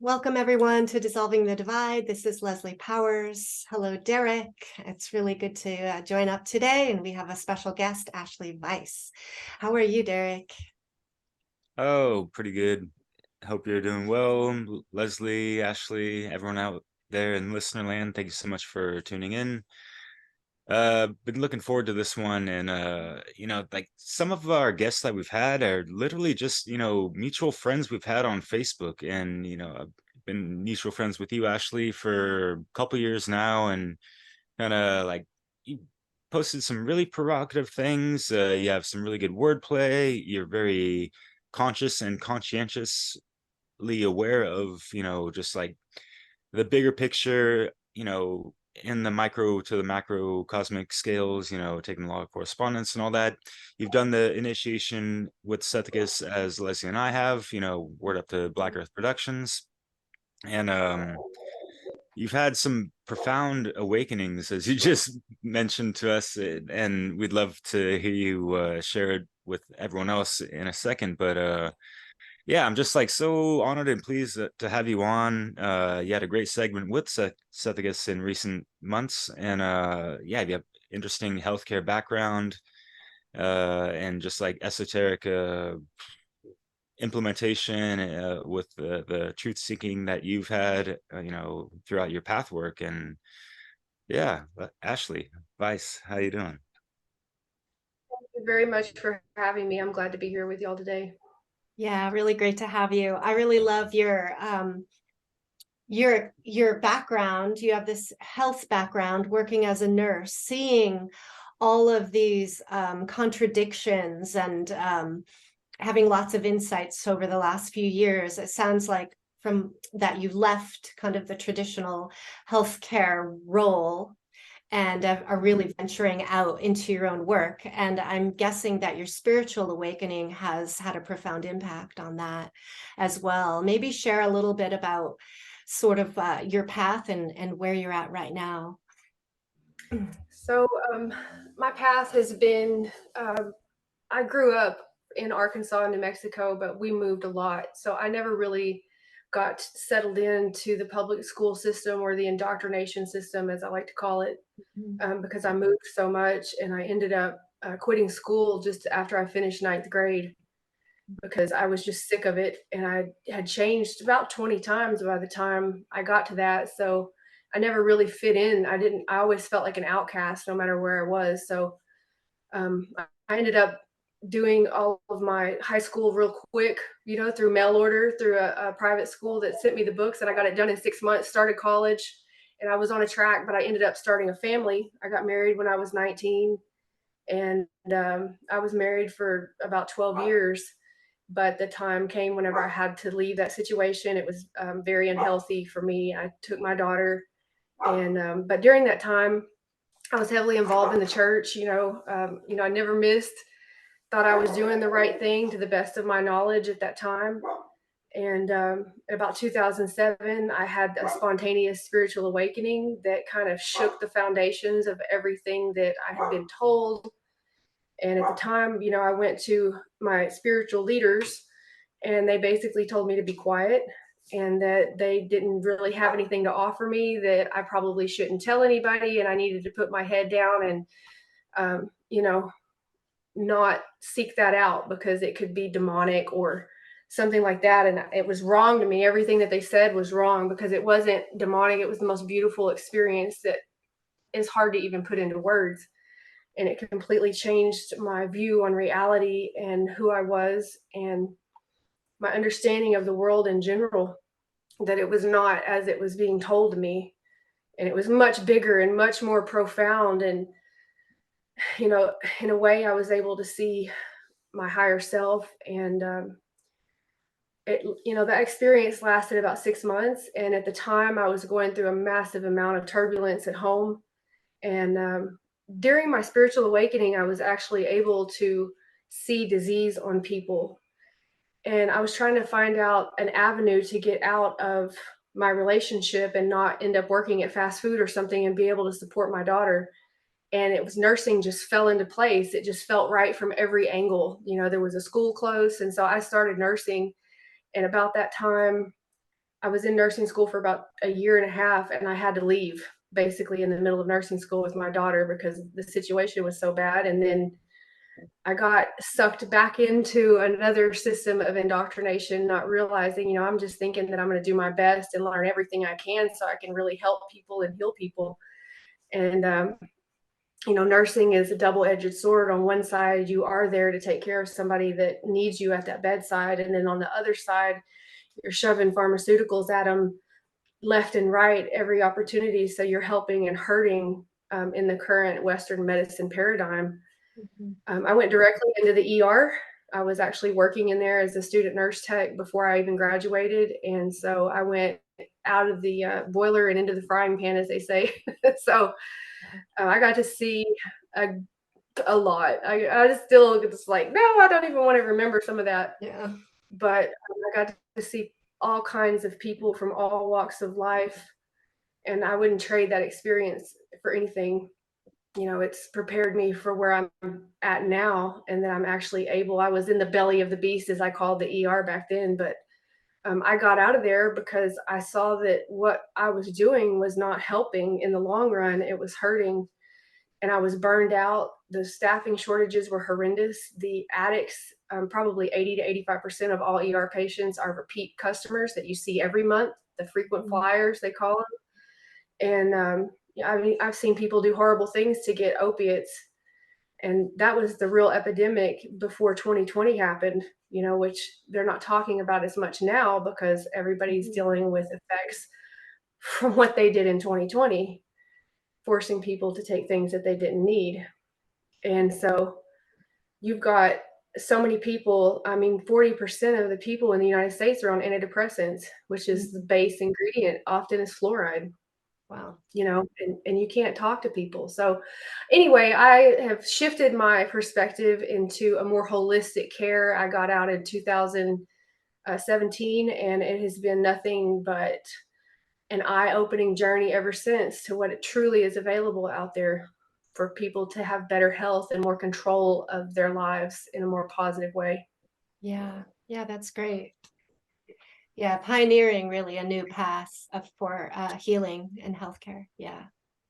Welcome everyone to Dissolving the Divide. This is Leslie Powers. Hello, Derek. It's really good to join up today, and we have a special guest, Ashley Vise. How are you, Derek? Oh, pretty good. Hope you're doing well. Leslie, Ashley, everyone out there in listener land, thank you so much for tuning in. Been looking forward to this one, and like some of our guests that we've had are literally just, mutual friends we've had on Facebook, and I've been mutual friends with you, Ashley, for a couple years now, and kind of like you posted some really provocative things. You have some really good wordplay. You're very conscious and conscientiously aware of, just like the bigger picture, in the micro to the macro cosmic scales, taking a lot of correspondence and all that. You've done the initiation with Sethikus as Leslie and I have, word up to Black Earth Productions. And you've had some profound awakenings, as you just mentioned to us, and we'd love to hear you share it with everyone else in a second. But yeah, I'm just like so honored and pleased to have you on. You had a great segment with Sethikus in recent months, and yeah, you have interesting healthcare background and just like esoteric implementation with the truth seeking that you've had, throughout your path work. And yeah, Ashley Vise, how you doing? You very much for having me. I'm glad to be here with y'all today. Yeah, really great to have you. I really love your background. You have this health background, working as a nurse, seeing all of these contradictions and having lots of insights over the last few years. It sounds like from that you left kind of the traditional healthcare role and are really venturing out into your own work. And I'm guessing that your spiritual awakening has had a profound impact on that as well. Maybe share a little bit about sort of your path and where you're at right now. So, my path has been I grew up in Arkansas and New Mexico, but we moved a lot. So, I never really got settled into the public school system or the indoctrination system, as I like to call it, because I moved so much and I ended up quitting school just after I finished ninth grade because I was just sick of it. And I had changed about 20 times by the time I got to that. So I never really fit in. I always felt like an outcast no matter where I was. So I ended up doing all of my high school real quick, through mail order, through a private school that sent me the books, and I got it done in 6 months, started college, and I was on a track, but I ended up starting a family. I got married when I was 19, and I was married for about 12 years. But the time came whenever I had to leave that situation. It was very unhealthy for me. I took my daughter, and but during that time, I was heavily involved in the church. I never missed. Thought I was doing the right thing to the best of my knowledge at that time. And about 2007, I had a spontaneous spiritual awakening that kind of shook the foundations of everything that I had been told. And at the time, I went to my spiritual leaders, and they basically told me to be quiet and that they didn't really have anything to offer me, that I probably shouldn't tell anybody, and I needed to put my head down and, um, you know, not seek that out because it could be demonic or something like that. And it was wrong to me. Everything that they said was wrong because it wasn't demonic. It was the most beautiful experience that is hard to even put into words. And it completely changed my view on reality and who I was and my understanding of the world in general, that it was not as it was being told to me. And it was much bigger and much more profound. And, in a way, I was able to see my higher self. And that experience lasted about 6 months. And at the time, I was going through a massive amount of turbulence at home. And during my spiritual awakening, I was actually able to see disease on people. And I was trying to find out an avenue to get out of my relationship and not end up working at fast food or something and be able to support my daughter. And it was nursing just fell into place. It just felt right from every angle. There was a school close. And so I started nursing. And about that time, I was in nursing school for about a year and a half, and I had to leave basically in the middle of nursing school with my daughter because the situation was so bad. And then I got sucked back into another system of indoctrination, not realizing, I'm just thinking that I'm going to do my best and learn everything I can so I can really help people and heal people. And, nursing is a double-edged sword. On one side, you are there to take care of somebody that needs you at that bedside. And then on the other side, you're shoving pharmaceuticals at them left and right every opportunity. So you're helping and hurting in the current Western medicine paradigm. I went directly into the ER. I was actually working in there as a student nurse tech before I even graduated. And so I went out of the boiler and into the frying pan, as they say. So I got to see a lot. I just still just like, no, I don't even want to remember some of that. Yeah. But I got to see all kinds of people from all walks of life. And I wouldn't trade that experience for anything. It's prepared me for where I'm at now, and that I'm actually able. I was in the belly of the beast, as I called the ER back then, but I got out of there because I saw that what I was doing was not helping in the long run. It was hurting, and I was burned out. The staffing shortages were horrendous. The addicts, probably 80 to 85% of all ER patients are repeat customers that you see every month, the frequent flyers, they call them. And I've seen people do horrible things to get opiates. And that was the real epidemic before 2020 happened, which they're not talking about as much now because everybody's dealing with effects from what they did in 2020, forcing people to take things that they didn't need. And so you've got so many people. 40% of the people in the United States are on antidepressants, which is the base ingredient, often is fluoride. Wow. And you can't talk to people. So anyway, I have shifted my perspective into a more holistic care. I got out in 2017, and it has been nothing but an eye-opening journey ever since to what it truly is available out there for people to have better health and more control of their lives in a more positive way. Yeah. Yeah, that's great. Yeah, pioneering really a new path for healing and healthcare. Yeah.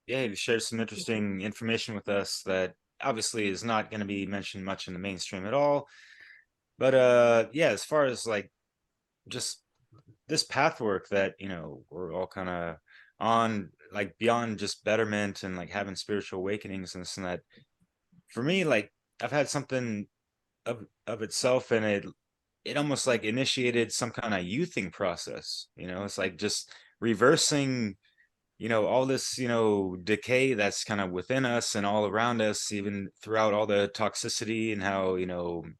Yeah, you shared some interesting information with us that obviously is not going to be mentioned much in the mainstream at all. But yeah, as far as like just this path work that, we're all kind of on, like beyond just betterment and like having spiritual awakenings and this and that, for me, like I've had something of itself, and it almost like initiated some kind of youthing process. It's like just reversing all this decay that's kind of within us and all around us, even throughout all the toxicity and how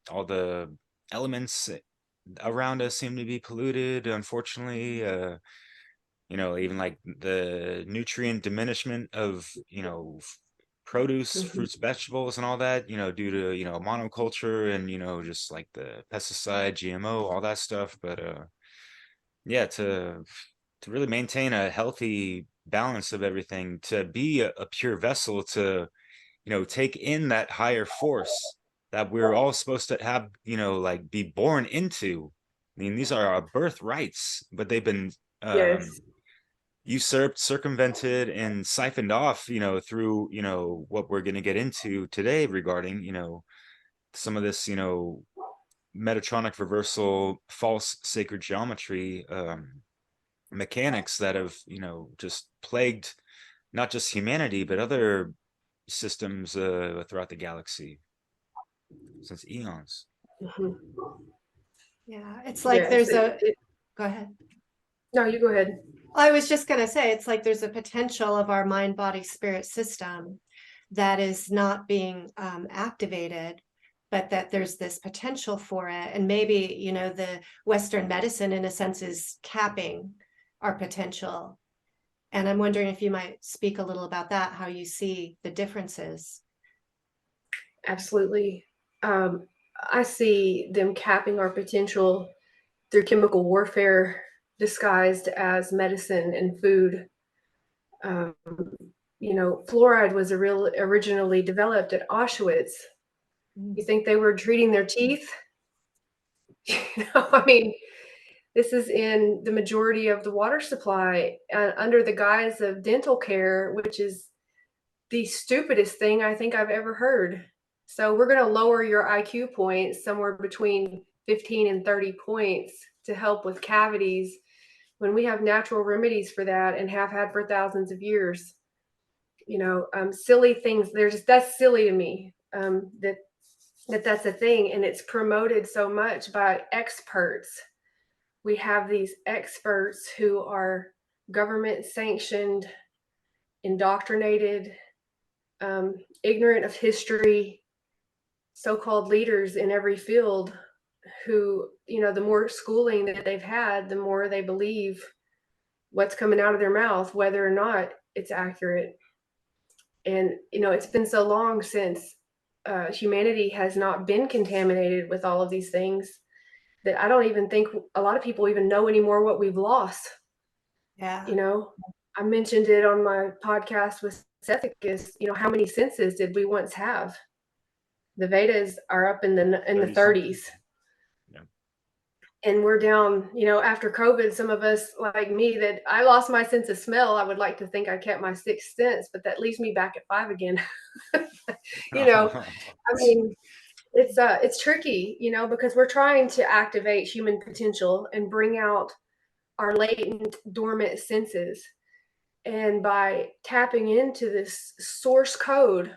all the elements around us seem to be polluted, unfortunately. Even like the nutrient diminishment of produce, fruits, vegetables, and all that, due to monoculture and just like the pesticide, GMO, all that stuff. But yeah, to really maintain a healthy balance of everything, to be a pure vessel, to take in that higher force that we're all supposed to have, like be born into. I mean, these are our birthrights, but they've been Yes. usurped, circumvented, and siphoned off, through, what we're going to get into today regarding, some of this, Metatronic reversal, false sacred geometry mechanics that have, just plagued not just humanity, but other systems throughout the galaxy since eons. Yeah. It's like Yes. Go ahead. No, you go ahead. I was just going to say, it's like there's a potential of our mind, body, spirit system that is not being activated, but that there's this potential for it. And maybe, the Western medicine, in a sense, is capping our potential. And I'm wondering if you might speak a little about that, how you see the differences. Absolutely. I see them capping our potential through chemical warfare disguised as medicine and food. Fluoride was originally developed at Auschwitz. You think they were treating their teeth? I mean, This is in the majority of the water supply under the guise of dental care, which is the stupidest thing I think I've ever heard. So we're going to lower your IQ points somewhere between 15 and 30 points to help with cavities when we have natural remedies for that and have had for thousands of years. Silly things. That's silly to me. That's a thing, and it's promoted so much by experts. We have these experts who are government sanctioned, indoctrinated, ignorant of history, so-called leaders in every field who, the more schooling that they've had, the more they believe what's coming out of their mouth, whether or not it's accurate. And, it's been so long since humanity has not been contaminated with all of these things that I don't even think a lot of people even know anymore what we've lost. Yeah. I mentioned it on my podcast with Sethikus, how many senses did we once have? The Vedas are up in the 30s. Yeah. And we're down, after COVID, some of us like me, that I lost my sense of smell. I would like to think I kept my sixth sense, but that leaves me back at 5 again. I mean, it's tricky, because we're trying to activate human potential and bring out our latent dormant senses. And by tapping into this source code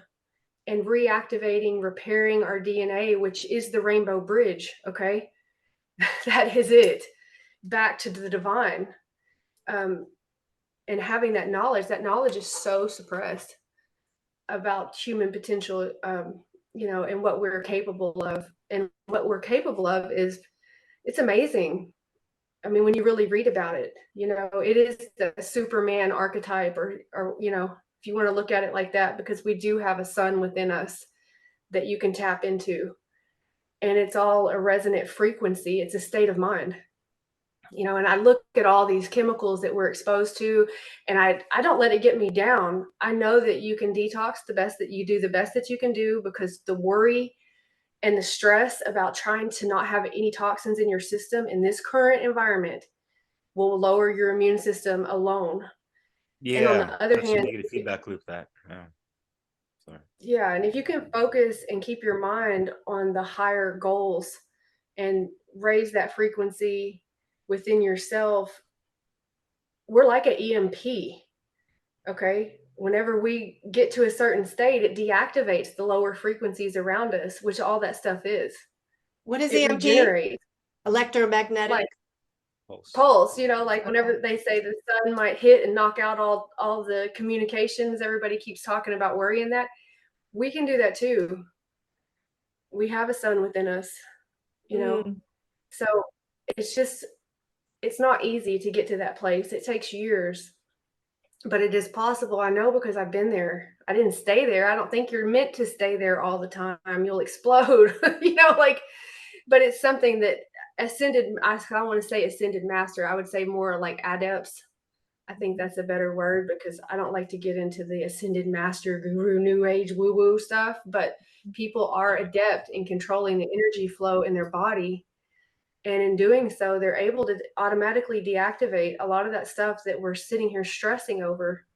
and reactivating, repairing our DNA, which is the rainbow bridge, okay? That is it, back to the divine. And having that knowledge is so suppressed about human potential, and what we're capable of. And what we're capable of it's amazing. I mean, when you really read about it, it is the Superman archetype, or if you want to look at it like that, because we do have a sun within us that you can tap into. And it's all a resonant frequency. It's a state of mind. And I look at all these chemicals that we're exposed to, and I don't let it get me down. I know that you can detox the best that you can do, because the worry and the stress about trying to not have any toxins in your system in this current environment will lower your immune system alone. Yeah. And on the other That's a hand, negative feedback loop that. Yeah. Sorry. Yeah. And if you can focus and keep your mind on the higher goals and raise that frequency within yourself, we're like an EMP. Okay. Whenever we get to a certain state, it deactivates the lower frequencies around us, which all that stuff is. What is It EMP? regenerates. Electromagnetic Like pulse, like whenever they say the sun might hit and knock out all the communications, everybody keeps talking about worrying that. We can do that too. We have a sun within us, So it's not easy to get to that place. It takes years, but it is possible. I know, because I've been there. I didn't stay there. I don't think you're meant to stay there all the time. You'll explode, but it's something that I don't want to say ascended master. I would say more like adepts. I think that's a better word, because I don't like to get into the ascended master, guru, new age, woo woo stuff, but people are adept in controlling the energy flow in their body. And in doing so, they're able to automatically deactivate a lot of that stuff that we're sitting here stressing over.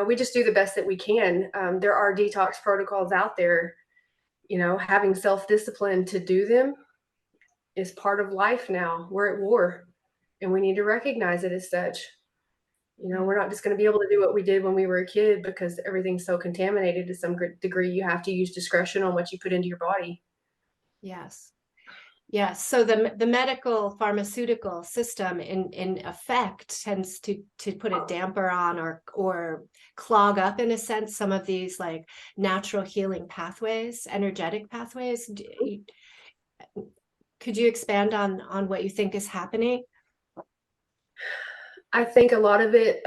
We just do the best that we can. There are detox protocols out there. Having self-discipline to do them is part of life now. We're at war, and we need to recognize it as such. We're not just going to be able to do what we did when we were a kid, because everything's so contaminated to some degree. You have to use discretion on what you put into your body. Yes. Yes. So the medical pharmaceutical system in effect tends to put a damper on or clog up, in a sense, some of these like natural healing pathways, energetic pathways. Could you expand on what you think is happening? I think a lot of it,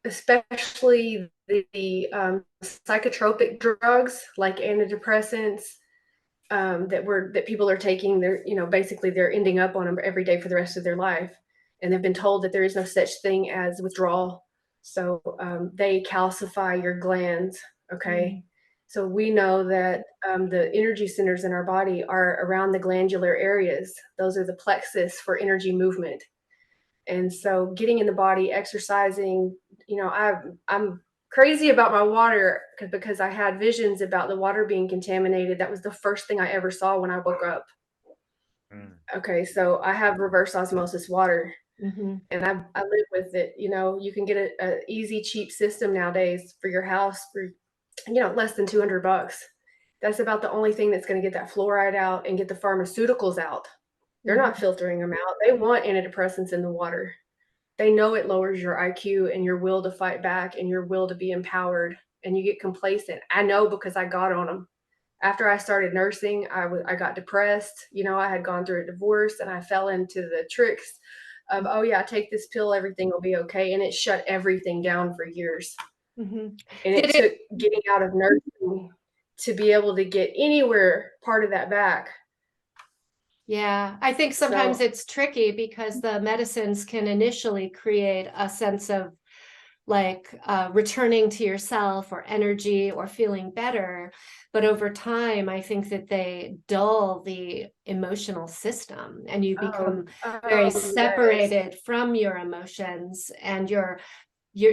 especially the psychotropic drugs like antidepressants, that people are taking, they're basically they're ending up on them every day for the rest of their life, and they've been told that there is no such thing as withdrawal. So they calcify your glands. Okay. So we know that the energy centers in our body are around the glandular areas. Those are the plexus for energy movement. And so getting in the body, exercising, I'm crazy about my water because I had visions about the water being contaminated. That was the first thing I ever saw when I woke up. Okay, so I have reverse osmosis water. And I live with it. You can get a easy, cheap system nowadays for your house for, less than $200. That's about the only thing that's going to get that fluoride out and get the pharmaceuticals out. They're not filtering them out. They want antidepressants in the water. They know it lowers your IQ and your will to fight back and your will to be empowered, and you get complacent. I know because I got on them. After I started nursing, I got depressed. I had gone through a divorce and I fell into the tricks of, oh yeah, take this pill, everything will be okay. And it shut everything down for years. And it took getting out of nursing to be able to get anywhere part of that back. Yeah, I think sometimes it's tricky because the medicines can initially create a sense of like returning to yourself or energy or feeling better. But over time, I think that they dull the emotional system and you become very separated from your emotions, and you're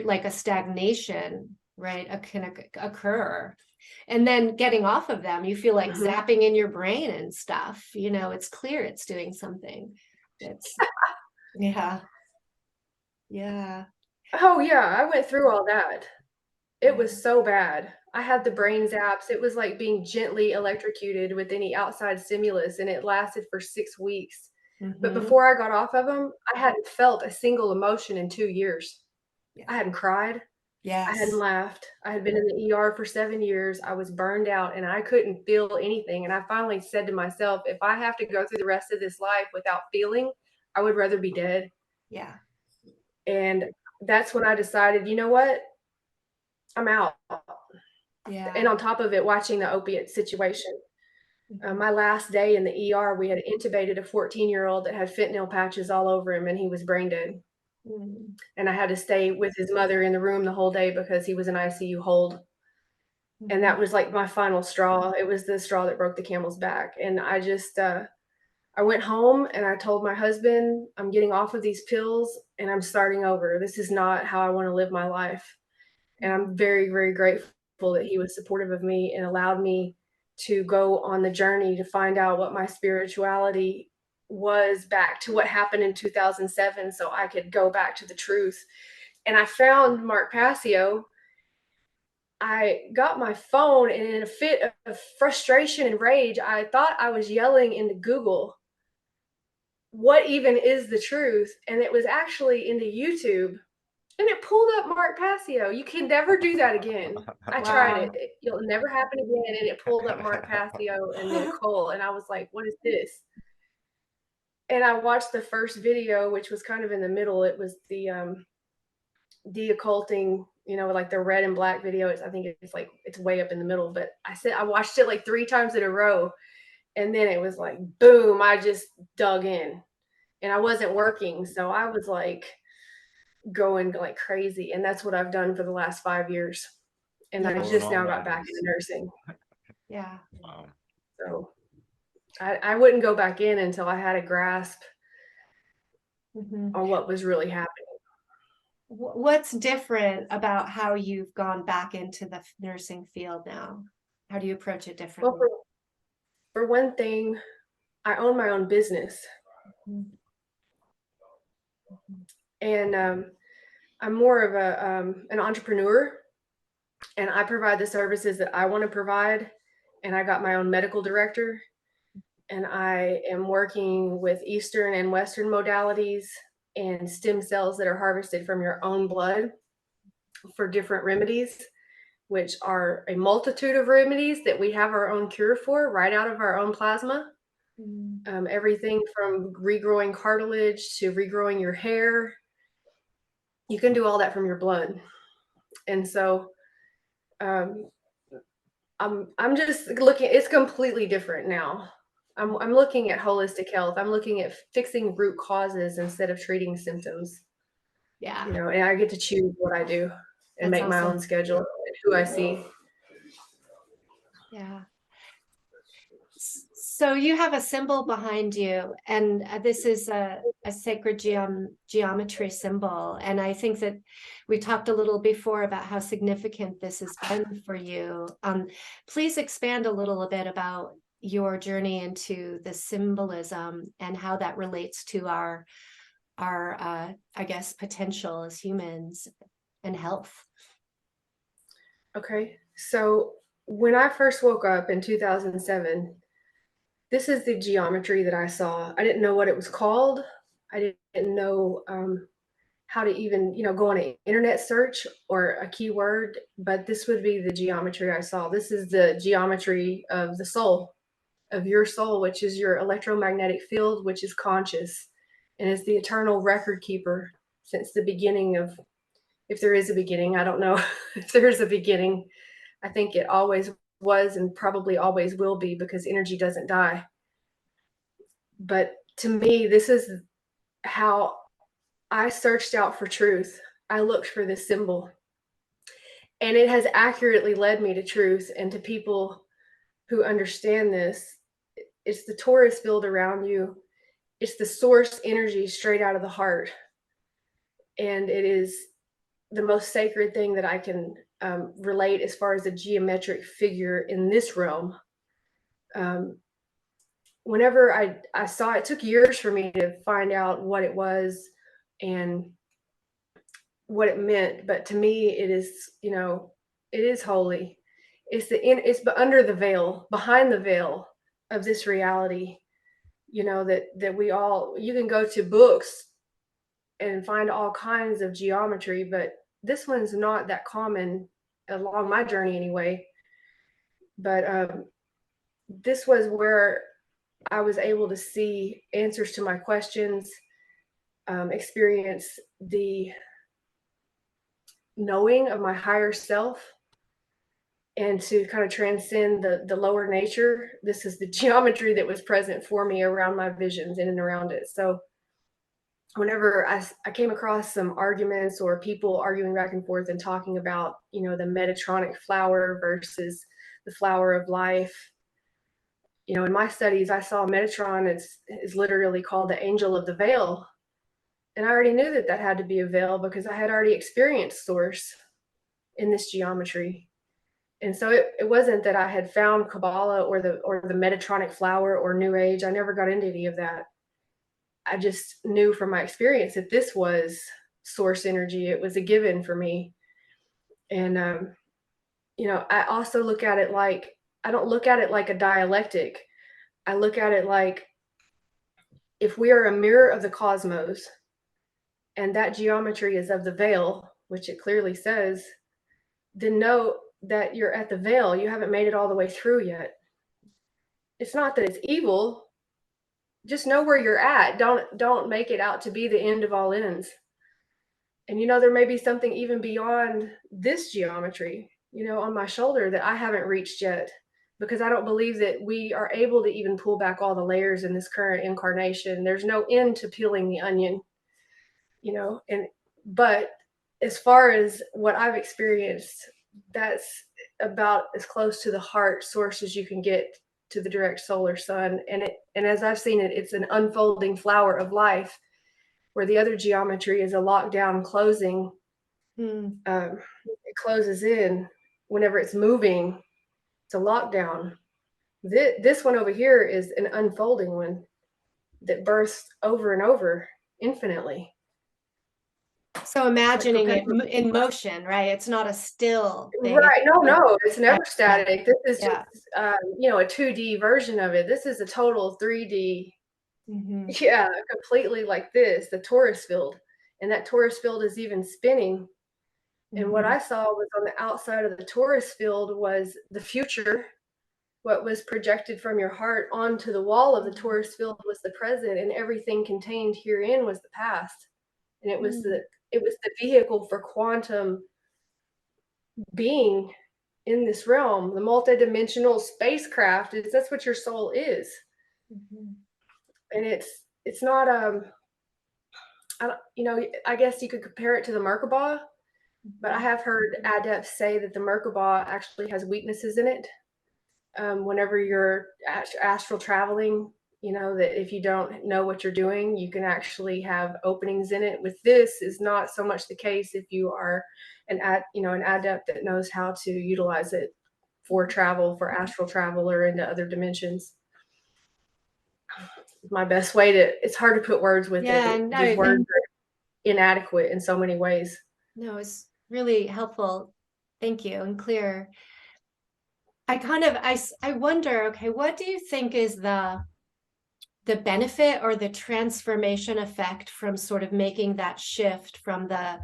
like a stagnation, right? Can occur. And then getting off of them, you feel like zapping in your brain and stuff. It's clear it's doing something. It's yeah. Oh yeah, I went through all that. It was so bad. I had the brain zaps. It was like being gently electrocuted with any outside stimulus, and it lasted for 6 weeks. But before I got off of them, I hadn't felt a single emotion in 2 years. I hadn't cried. I hadn't laughed. I had been in the ER for 7 years. I was burned out and I couldn't feel anything. And I finally said to myself, if I have to go through the rest of this life without feeling, I would rather be dead. Yeah. And that's when I decided, you know what? I'm out. Yeah. And on top of it, watching the opiate situation. My last day in the ER, we had intubated a 14-year-old that had fentanyl patches all over him and he was brain dead. And I had to stay with his mother in the room the whole day because he was an ICU hold. And that was like my final straw. It was the straw that broke the camel's back. And I just, I went home and I told my husband, I'm getting off of these pills and I'm starting over. This is not how I want to live my life. And I'm very, very grateful that he was supportive of me and allowed me to go on the journey to find out what my spirituality was, back to what happened in 2007, so I could go back to the truth. And I found Mark Passio. I got my phone, and in a fit of frustration and rage, I thought I was yelling into Google, what even is the truth? And it was actually into YouTube. And it pulled up Mark Passio. You can never do that again. I tried it. It'll never happen again. And it pulled up Mark Passio and Nicole. And I was like, what is this? And I watched the first video, which was kind of in the middle. It was the de-occulting, like the red and black video. I think it's way up in the middle. But I watched it like 3 times in a row. And then it was like, boom, I just dug in. And I wasn't working. So I was like going like crazy. And that's what I've done for the last 5 years. And I just now got back into nursing. Yeah. Wow. So I wouldn't go back in until I had a grasp on what was really happening. What's different about how you've gone back into the nursing field now? How do you approach it differently? Well, for one thing, I own my own business. And I'm more of an entrepreneur, and I provide the services that I want to provide. And I got my own medical director, and I am working with Eastern and Western modalities and stem cells that are harvested from your own blood for different remedies, which are a multitude of remedies that we have our own cure for right out of our own plasma. Everything from regrowing cartilage to regrowing your hair. You can do all that from your blood. And so I'm just looking, it's completely different now. I'm looking at holistic health. I'm looking at fixing root causes instead of treating symptoms. Yeah. And I get to choose what I do and make my own schedule and who I see. Yeah. So you have a symbol behind you, and this is a sacred geometry symbol. And I think that we talked a little before about how significant this has been for you. Please expand a little bit about your journey into the symbolism and how that relates to our I guess, potential as humans and health. Okay. So when I first woke up in 2007, this is the geometry that I saw. I didn't know what it was called. I didn't know how to even, go on an internet search or a keyword, but this would be the geometry I saw. This is the geometry of the soul, of your soul, which is your electromagnetic field, which is conscious and is the eternal record keeper since the beginning of, if there is a beginning, I don't know if there is a beginning. I think it always was and probably always will be, because energy doesn't die. But to me, this is how I searched out for truth. I looked for this symbol, and it has accurately led me to truth and to people who understand this. It's the Taurus field around you. It's the source energy straight out of the heart. And it is the most sacred thing that I can relate as far as a geometric figure in this realm. Whenever I saw it, took years for me to find out what it was and what it meant. But to me, it is, it is holy. It's under the veil, behind the veil of this reality, that we all, you can go to books and find all kinds of geometry, but this one's not that common along my journey anyway. But this was where I was able to see answers to my questions, experience the knowing of my higher self, and to kind of transcend the lower nature. This is the geometry that was present for me around my visions, in and around it. So whenever I came across some arguments or people arguing back and forth and talking about, the Metatronic flower versus the flower of life, in my studies, I saw Metatron is literally called the angel of the veil. And I already knew that had to be a veil, because I had already experienced source in this geometry. And so it wasn't that I had found Kabbalah or the Metatronic flower or New Age. I never got into any of that. I just knew from my experience that this was source energy. It was a given for me. And, I also look at it like, I don't look at it like a dialectic. I look at it like, if we are a mirror of the cosmos and that geometry is of the veil, which it clearly says, then know that you're at the veil. You haven't made it all the way through yet. It's not that it's evil. Just know where you're at. Don't make it out to be the end of all ends. And there may be something even beyond this geometry, on my shoulder that I haven't reached yet, because I don't believe that we are able to even pull back all the layers in this current incarnation. There's no end to peeling the onion, but as far as what I've experienced, that's about as close to the heart source as you can get to the direct solar sun. And as I've seen it, it's an unfolding flower of life, where the other geometry is a lockdown closing. It closes in whenever it's moving. It's a lockdown. This one over here is an unfolding one that bursts over and over infinitely. So imagining it in motion, right? It's not a still thing. Right. No, it's never static. This is just, a 2D version of it. This is a total 3D. Mm-hmm. Yeah, completely like this, the Taurus field. And that Taurus field is even spinning. And mm-hmm. What I saw was on the outside of the Taurus field was the future. What was projected from your heart onto the wall of the Taurus field was the present, and everything contained herein was the past. And it was the vehicle for quantum being in this realm. The multidimensional spacecraft that's what your soul is. Mm-hmm. And it's not I guess you could compare it to the Merkaba, but I have heard adepts say that the Merkaba actually has weaknesses in it. whenever you're astral traveling, that if you don't know what you're doing, you can actually have openings in it. With this is not so much the case if you are an adept that knows how to utilize it for travel, for astral travel, or into other dimensions. My best way it's hard to put words with Yeah, it. Just words are inadequate in so many ways. No, it's really helpful. Thank you, and clear. I wonder, okay, what do you think is the benefit or the transformation effect from sort of making that shift from the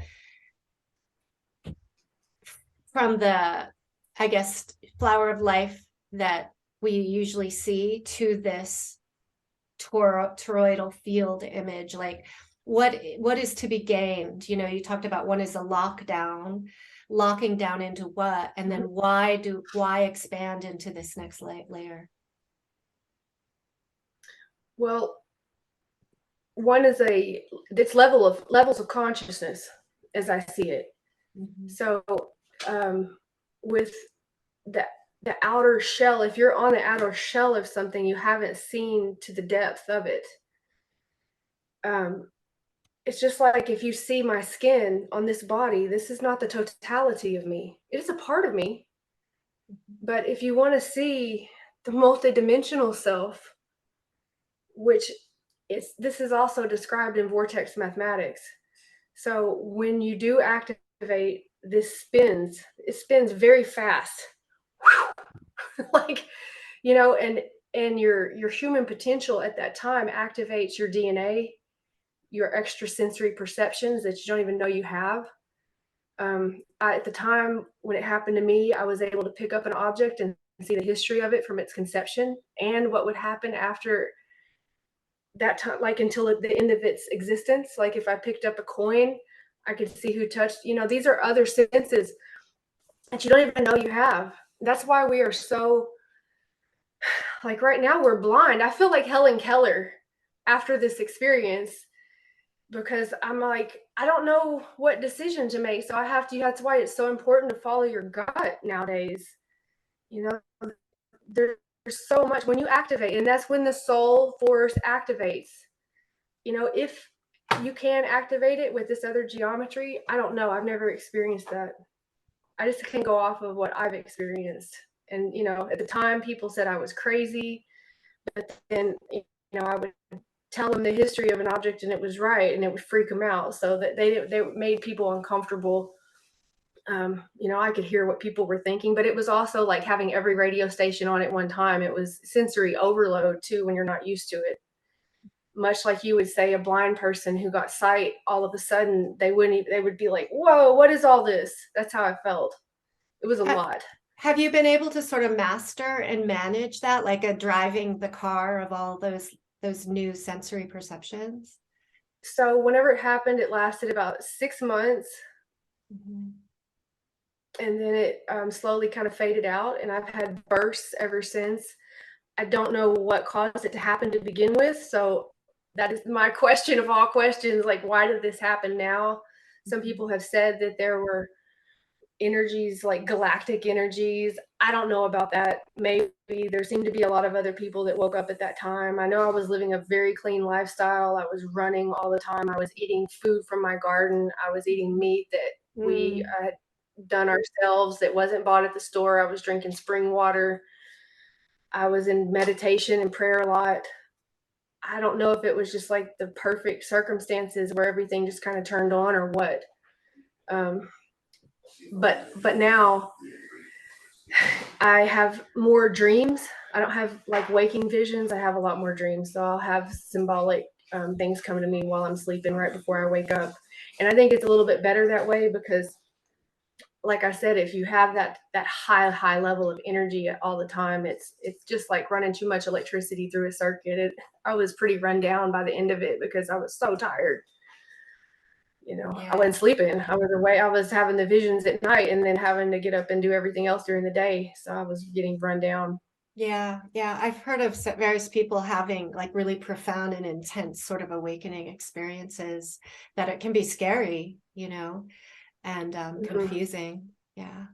I guess flower of life that we usually see to this toroidal field image? Like what is to be gained? You talked about one is a locking down into what, and then why expand into this next layer? Well, one is it's levels of consciousness as I see it. Mm-hmm. So with the outer shell, if you're on the outer shell of something, you haven't seen to the depth of it. It's just like if you see my skin on this body, this is not the totality of me. It is a part of me. But if you want to see the multidimensional self, which this is also described in vortex mathematics. So when you do activate, it spins very fast. Like, and your human potential at that time activates your DNA, your extrasensory perceptions that you don't even know you have. At the time when it happened to me, I was able to pick up an object and see the history of it from its conception and what would happen after that time, like until the end of its existence. Like if I picked up a coin, I could see who touched. These are other senses that you don't even know you have. That's why we are so, like right now we're blind. I feel like Helen Keller after this experience, because I'm like, I don't know what decision to make. So I have to, that's why it's so important to follow your gut nowadays. There's so much when you activate, and that's when the soul force activates. If you can activate it with this other geometry, I don't know. I've never experienced that. I just can go off of what I've experienced. And, at the time people said I was crazy, but then, I would tell them the history of an object and it was right, and it would freak them out. So that they made people uncomfortable. I could hear what people were thinking, but it was also like having every radio station on at one time. It was sensory overload too, when you're not used to it. Much like you would say a blind person who got sight, all of a sudden they would be like, whoa, what is all this? That's how I felt. It was a lot. Have you been able to sort of master and manage that, like driving the car of all those new sensory perceptions? So whenever it happened, it lasted about 6 months. Mm-hmm. And then it slowly kind of faded out, and I've had bursts ever since. I don't know what caused it to happen to begin with. So that is my question of all questions. Like, why did this happen now? Some people have said that there were energies, like galactic energies. I don't know about that. Maybe there seemed to be a lot of other people that woke up at that time. I know I was living a very clean lifestyle. I was running all the time. I was eating food from my garden. I was eating meat that we had done ourselves that wasn't bought at the store. I was drinking spring water. I was in meditation and prayer a lot. I don't know if it was just like the perfect circumstances where everything just kind of turned on or what. But now I have more dreams. I don't have like waking visions. I have a lot more dreams. So I'll have symbolic things come to me while I'm sleeping right before I wake up. And I think it's a little bit better that way because, like I said, if you have that high level of energy all the time, it's just like running too much electricity through a circuit. I was pretty run down by the end of it because I was so tired. Yeah. I wasn't sleeping. I was away. I was having the visions at night and then having to get up and do everything else during the day. So I was getting run down. Yeah. I've heard of various people having like really profound and intense sort of awakening experiences that it can be scary, and confusing. Yeah.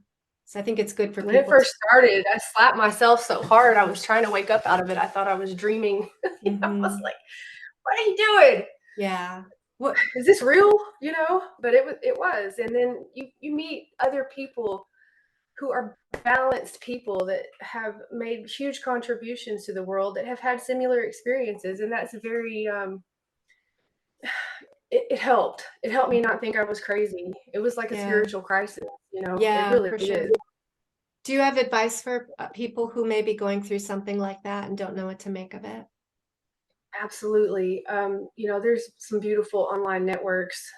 So I think it's good for When it people first started, I slapped myself so hard. I was trying to wake up out of it. I thought I was dreaming. I was like, what are you doing? Yeah. What Is this real? But it was. And then you meet other people who are balanced people that have made huge contributions to the world, that have had similar experiences. And that's very, it helped. It helped me not think I was crazy. It was like a Yeah. spiritual crisis, it Yeah, really for sure. is. Do you have advice for people who may be going through something like that and don't know what to make of it? Absolutely. There's some beautiful online networks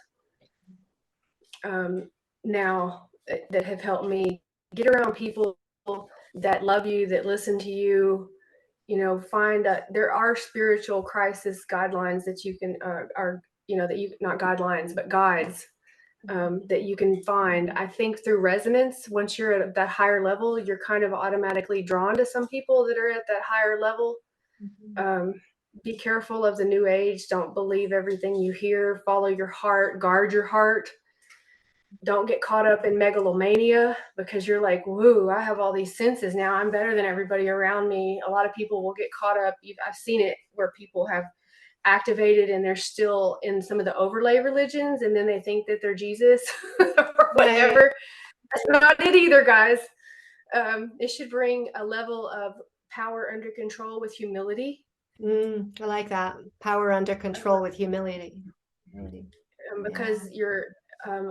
now that have helped me get around people that love you, that listen to you. Find that there are spiritual crisis guidelines that you can that you, not guidelines but guides, that you can find. I think through resonance, once you're at that higher level, you're kind of automatically drawn to some people that are at that higher level. Be careful of the new age. Don't believe everything you hear. Follow your heart. Guard your heart. Don't get caught up in megalomania, because you're like, woo, I have all these senses now. I'm better than everybody around me. A lot of people will get caught up. I've seen it where people have activated and they're still in some of the overlay religions, and then they think that they're Jesus or whatever. Right. That's not it either, guys. It should bring a level of power under control with humility. I like that. Power under control with humility. Because you're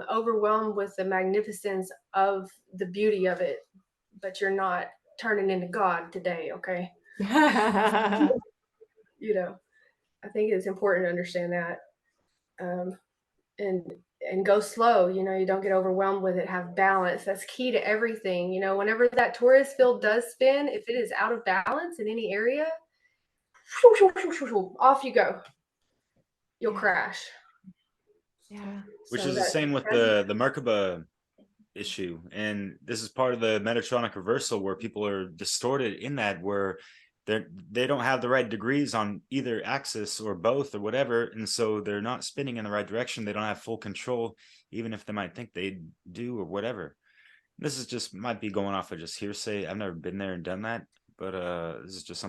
overwhelmed with the magnificence of the beauty of it, but you're not turning into God today, okay? I think it's important to understand that, and go slow. You don't get overwhelmed with it. Have balance. That's key to everything. Whenever that Taurus field does spin, if it is out of balance in any area, off you go. You'll crash. Yeah. Which is the same with the Merkaba issue. And this is part of the Metatronic reversal, where people are distorted in that, where they don't have the right degrees on either axis or both or whatever. And so they're not spinning in the right direction. They don't have full control, even if they might think they do or whatever. This is just might be going off of just hearsay. I've never been there and done that, but this is just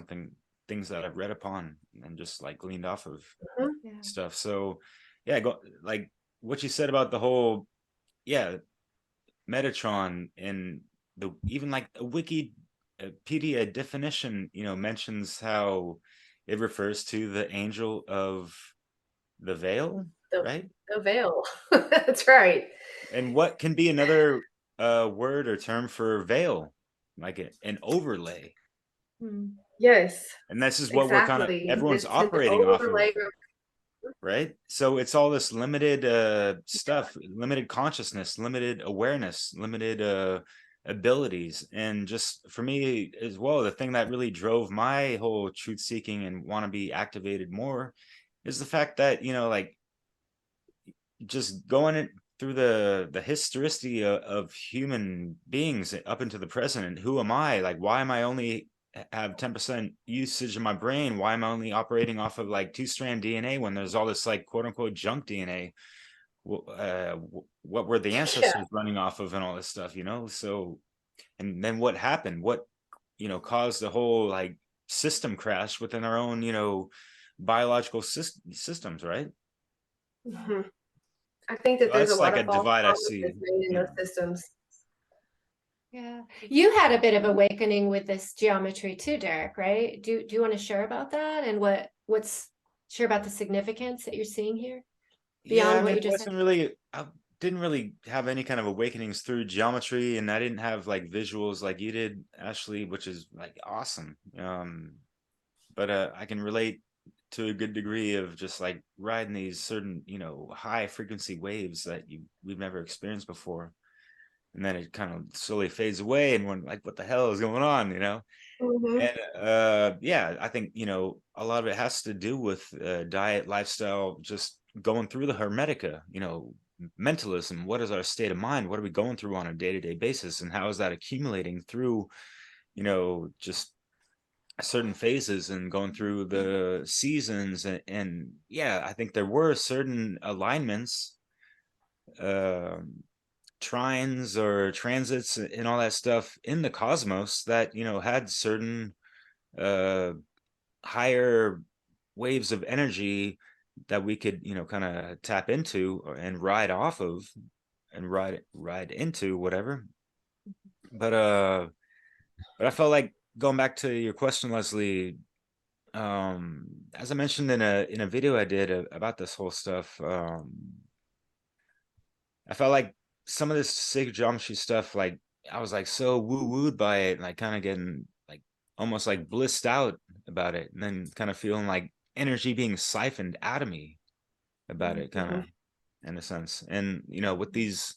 things that I've read upon and just like gleaned off of stuff. So yeah, like what you said about the whole Metatron, and even like a Wikipedia definition, mentions how it refers to the angel of the veil, right? The veil. That's right. And what can be another word or term for veil? Like an overlay. Yes. And this is what we're kind of everyone's operating off of. Right? So it's all this limited stuff, limited consciousness, limited awareness, limited abilities. And just for me as well, the thing that really drove my whole truth seeking and want to be activated more is the fact that, like just going through the historicity of human beings up into the present, and who am I? Like, why am I only have 10% usage of my brain? Why am I only operating off of like 2-strand DNA when there's all this like quote unquote junk DNA? What were the ancestors running off of and all this stuff, So, and then what happened? What, caused the whole like system crash within our own, biological systems, right? I think that there's a lot of divide I see in those systems. Yeah, you had a bit of awakening with this geometry too, Derek, right? Do you want to share about that, and share about the significance that you're seeing here beyond what you just said? I didn't really have any kind of awakenings through geometry, and I didn't have like visuals like you did, Ashley, which is like awesome. But I can relate to a good degree of just like riding these certain, high frequency waves that we've never experienced before. And then it kind of slowly fades away, and we're like, what the hell is going on, And I think, a lot of it has to do with diet, lifestyle, just going through the Hermetica, mentalism. What is our state of mind? What are we going through on a day-to-day basis? And how is that accumulating through, just certain phases and going through the seasons? And I think there were certain alignments trines or transits and all that stuff in the cosmos that, you know, had certain higher waves of energy that we could, you know, kind of tap into and ride off of and ride into whatever. But I felt like going back to your question, Leslie, as I mentioned in a video I did about this whole stuff, I felt like some of this sacred geometry stuff, like I was like so woo-wooed by it, and like kind of getting like almost like blissed out about it, and then kind of feeling like energy being siphoned out of me about it, kind of in a sense. And you know, with these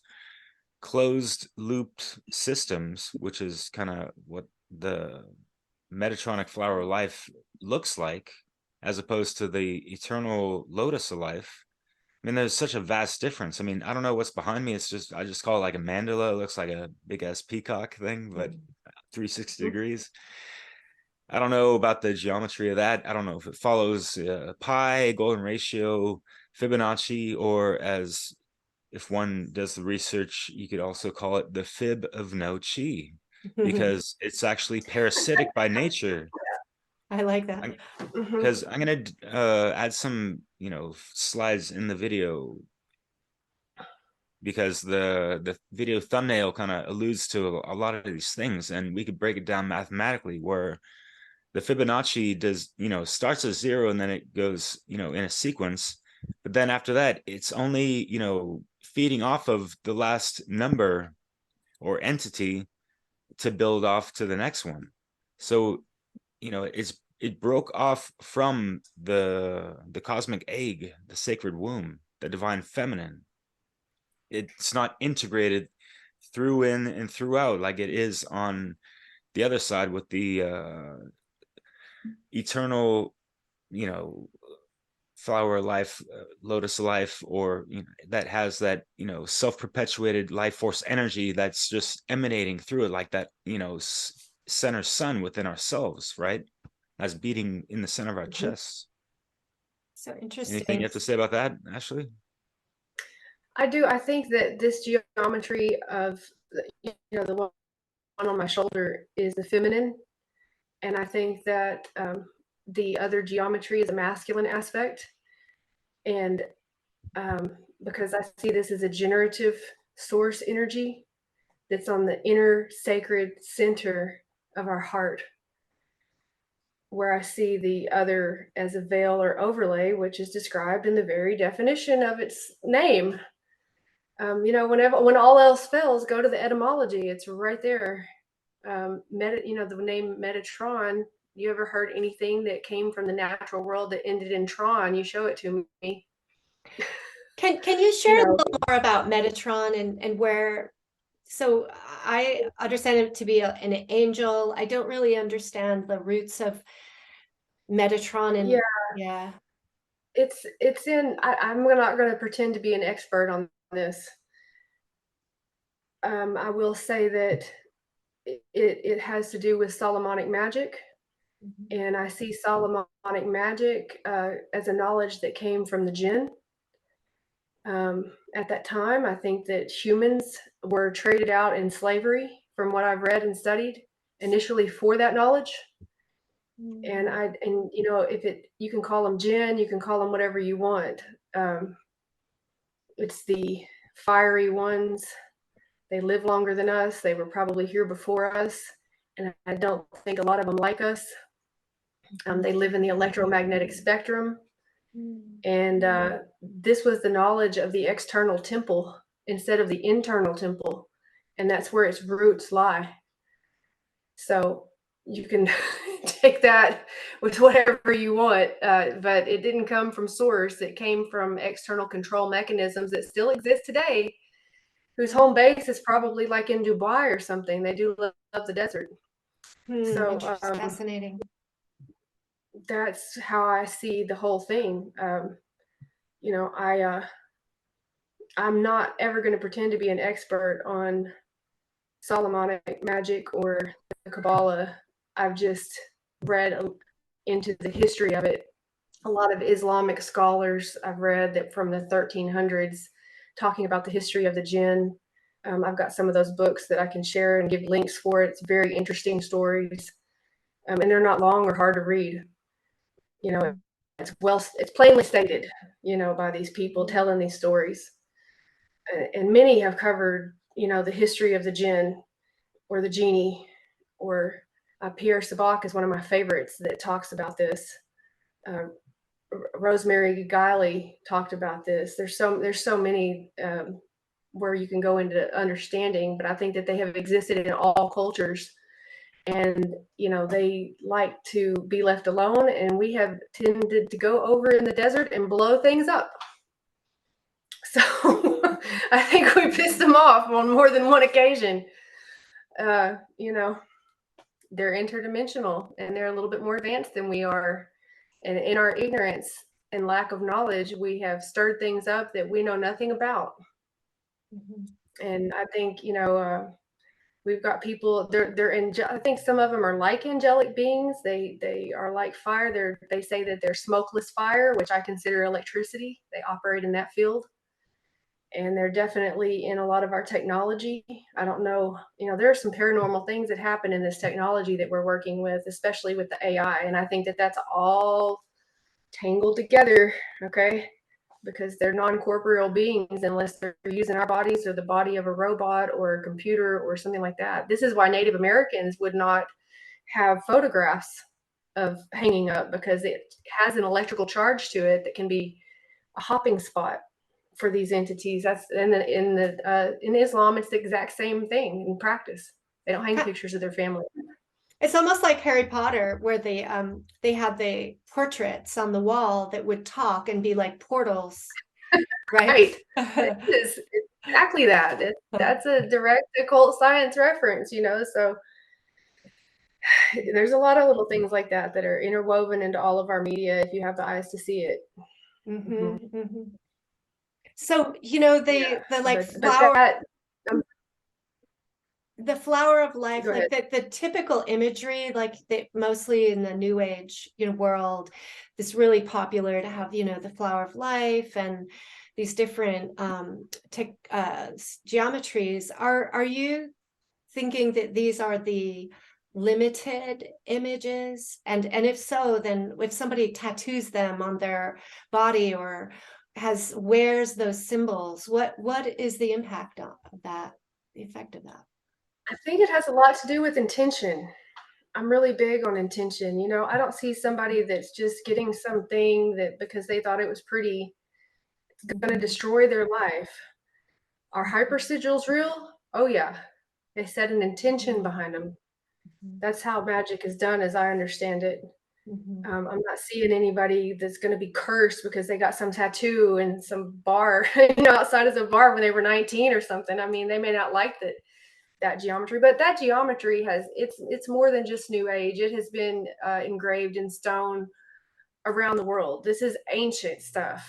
closed looped systems, which is kind of what the Metatronic flower of life looks like, as opposed to the eternal lotus of life. I mean, there's such a vast difference. I mean, I don't know what's behind me. It's just, I just call it like a mandala. It looks like a big ass peacock thing, but 360 degrees. I don't know about the geometry of that. I don't know if it follows pi, golden ratio, Fibonacci, or as if one does the research, you could also call it the fib of no chi, because it's actually parasitic by nature. I like that. Because I'm gonna add some, you know, slides in the video, because the video thumbnail kind of alludes to a lot of these things, and we could break it down mathematically, where the Fibonacci does, you know, starts at 0 and then it goes, you know, in a sequence, but then after that it's only, you know, feeding off of the last number or entity to build off to the next one. So, you know, it broke off from the cosmic egg, the sacred womb, the divine feminine. It's not integrated through in and throughout like it is on the other side with the eternal, you know, flower life, lotus life, or you know, that has that, you know, self-perpetuated life force energy that's just emanating through it, like that, you know, center sun within ourselves, right? As beating in the center of our chests. So Anything you interesting. have to say about that, Ashley? I do. I think that this geometry of, you know, the one on my shoulder is the feminine, and I think that the other geometry is a masculine aspect. And because I see this as a generative source energy that's on the inner sacred center of our heart, where I see the other as a veil or overlay, which is described in the very definition of its name. You know, when all else fails, go to the etymology. It's right there. You know, the name Metatron. You ever heard anything that came from the natural world that ended in tron? You show it to me. Can you share You a know, little more about Metatron and where? So I understand it to be an angel. I don't really understand the roots of Metatron yeah, and yeah. it's in. I'm not going to pretend to be an expert on this. I will say that it has to do with Solomonic magic. And I see Solomonic magic as a knowledge that came from the jinn. At that time, I think that humans were traded out in slavery, from what I've read and studied, initially for that knowledge. And you know, you can call them jinn, you can call them whatever you want. It's the fiery ones. They live longer than us. They were probably here before us, and I don't think a lot of them like us. They live in the electromagnetic spectrum. And this was the knowledge of the external temple instead of the internal temple. And that's where its roots lie. So you can take that with whatever you want, but it didn't come from source. It came from external control mechanisms that still exist today, whose home base is probably like in Dubai or something. They do love the desert. So Fascinating. that's how I see the whole thing. You know, I'm not ever going to pretend to be an expert on Solomonic magic or the Kabbalah. I've just read into the history of it. A lot of Islamic scholars I've read that from the 1300s talking about the history of the jinn. I've got some of those books that I can share and give links for. It's very interesting stories, and they're not long or hard to read. You know, it's plainly stated, you know, by these people telling these stories. And many have covered, you know, the history of the djinn or the genie, or Pierre Sabak is one of my favorites that talks about this. Rosemary Guiley talked about this. There's so many where you can go into understanding, but I think that they have existed in all cultures, and you know, they like to be left alone, and we have tended to go over in the desert and blow things up. So I think we pissed them off on more than one occasion. You know, they're interdimensional and they're a little bit more advanced than we are. And in our ignorance and lack of knowledge, we have stirred things up that we know nothing about. And I think, you know, we've got people, I think some of them are like angelic beings. They are like fire. They say that they're smokeless fire, which I consider electricity. They operate in that field. And they're definitely in a lot of our technology. I don't know, you know, there are some paranormal things that happen in this technology that we're working with, especially with the AI. And I think that that's all tangled together, okay? Because they're non-corporeal beings unless they're using our bodies or the body of a robot or a computer or something like that. This is why Native Americans would not have photographs of hanging up, because it has an electrical charge to it that can be a hopping spot for these entities. That's in Islam, it's the exact same thing in practice. They don't hang pictures of their family. It's almost like Harry Potter, where they had the portraits on the wall that would talk and be like portals, right? It is exactly that. That's a direct occult science reference, you know. So there's a lot of little things like that that are interwoven into all of our media if you have the eyes to see it. So, you know, the like flower, the flower of life, like the typical imagery, like mostly in the New Age, you know, world, it's really popular to have, you know, the flower of life and these different geometries. Are you thinking that these are the limited images? And if so, then if somebody tattoos them on their body or wears those symbols, what is the impact of that, the effect of that? I think it has a lot to do with intention. I'm really big on intention. You know, I don't see somebody that's just getting something that because they thought it was pretty, it's going to destroy their life. Are hypersigils real? Oh yeah. They set an intention behind them. That's how magic is done, as I understand it. I'm not seeing anybody that's going to be cursed because they got some tattoo in some bar, you know, outside of a bar when they were 19 or something. I mean, they may not like that geometry, but that geometry it's more than just New Age. It has been engraved in stone around the world. This is ancient stuff.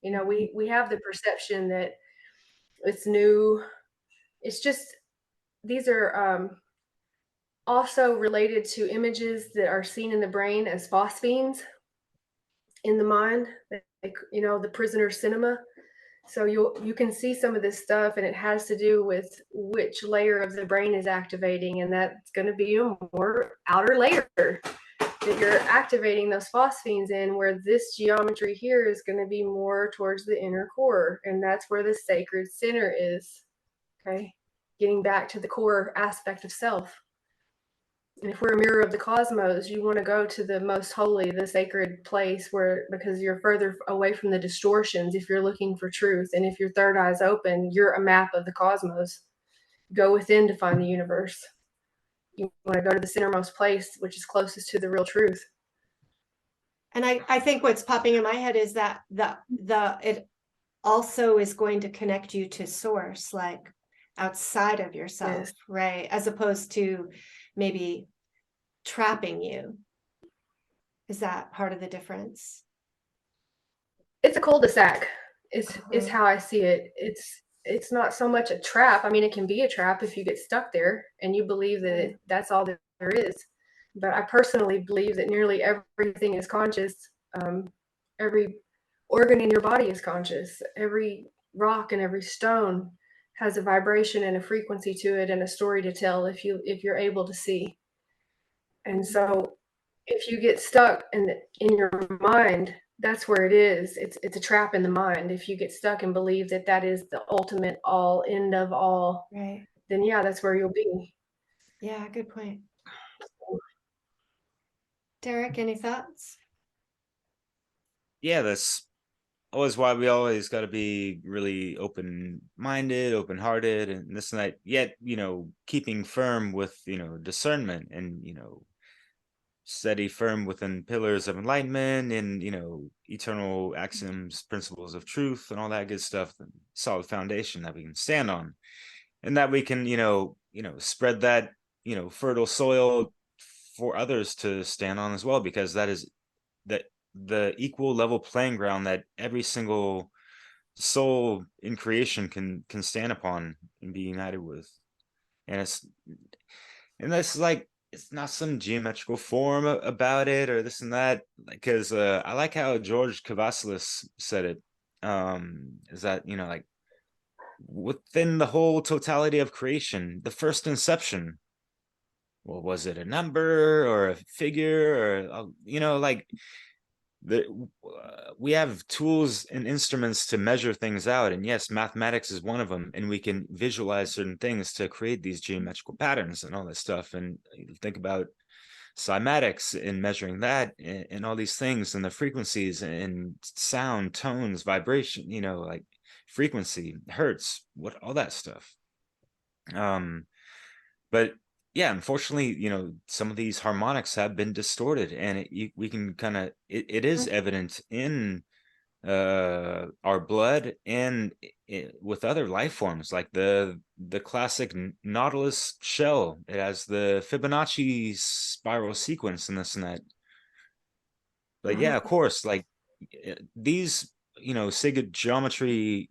You know, we have the perception that it's new. It's just these are also related to images that are seen in the brain as phosphenes in the mind, like, you know, the prisoner cinema. So you can see some of this stuff, and it has to do with which layer of the brain is activating, and that's going to be a more outer layer that you're activating those phosphenes in, where this geometry here is going to be more towards the inner core, and that's where the sacred center is. Okay, getting back to the core aspect of self. And if we're a mirror of the cosmos, you want to go to the most holy, the sacred place, where, because you're further away from the distortions if you're looking for truth. And if your third eye's open, you're a map of the cosmos. Go within to find the universe. You want to go to the centermost place, which is closest to the real truth. And I think what's popping in my head is that it also is going to connect you to source, like outside of yourself, yes. Right? As opposed to maybe trapping you. Is that part of the difference? It's a cul-de-sac is how I see it. It's not so much a trap. I mean, it can be a trap if you get stuck there and you believe that that's all that there is. But I personally believe that nearly everything is conscious. Every organ in your body is conscious. Every rock and every stone has a vibration and a frequency to it and a story to tell if you're able to see. And so if you get stuck in your mind, that's where it is. It's a trap in the mind. If you get stuck and believe that that is the ultimate all end of all, Right. then yeah, that's where you'll be. Yeah, good point. Derek, any thoughts? Yeah, that's always why we always got to be really open-minded, open-hearted, and this and that. Yet, keeping firm with, discernment and, steady firm within pillars of enlightenment and, eternal axioms, principles of truth, and all that good stuff. And solid foundation that we can stand on, and that we can, spread that, fertile soil for others to stand on as well, because that is the equal level playing ground that every single soul in creation can stand upon and be united with. And that's like, it's not some geometrical form about it or this and that, because I like how George Kavasilis said it, is that, like, within the whole totality of creation, the first inception, well, was it a number or a figure, or like, we have tools and instruments to measure things out, and yes, mathematics is one of them, and we can visualize certain things to create these geometrical patterns and all that stuff. And think about cymatics and measuring that, and all these things, and the frequencies and sound, tones, vibration, like frequency, hertz, what, all that stuff. But yeah, unfortunately, some of these harmonics have been distorted, and we can kind of, it is evident in our blood and with other life forms, like the classic nautilus shell. It has the Fibonacci spiral sequence and this and that. But yeah, of course, like, these, Sigurd geometry,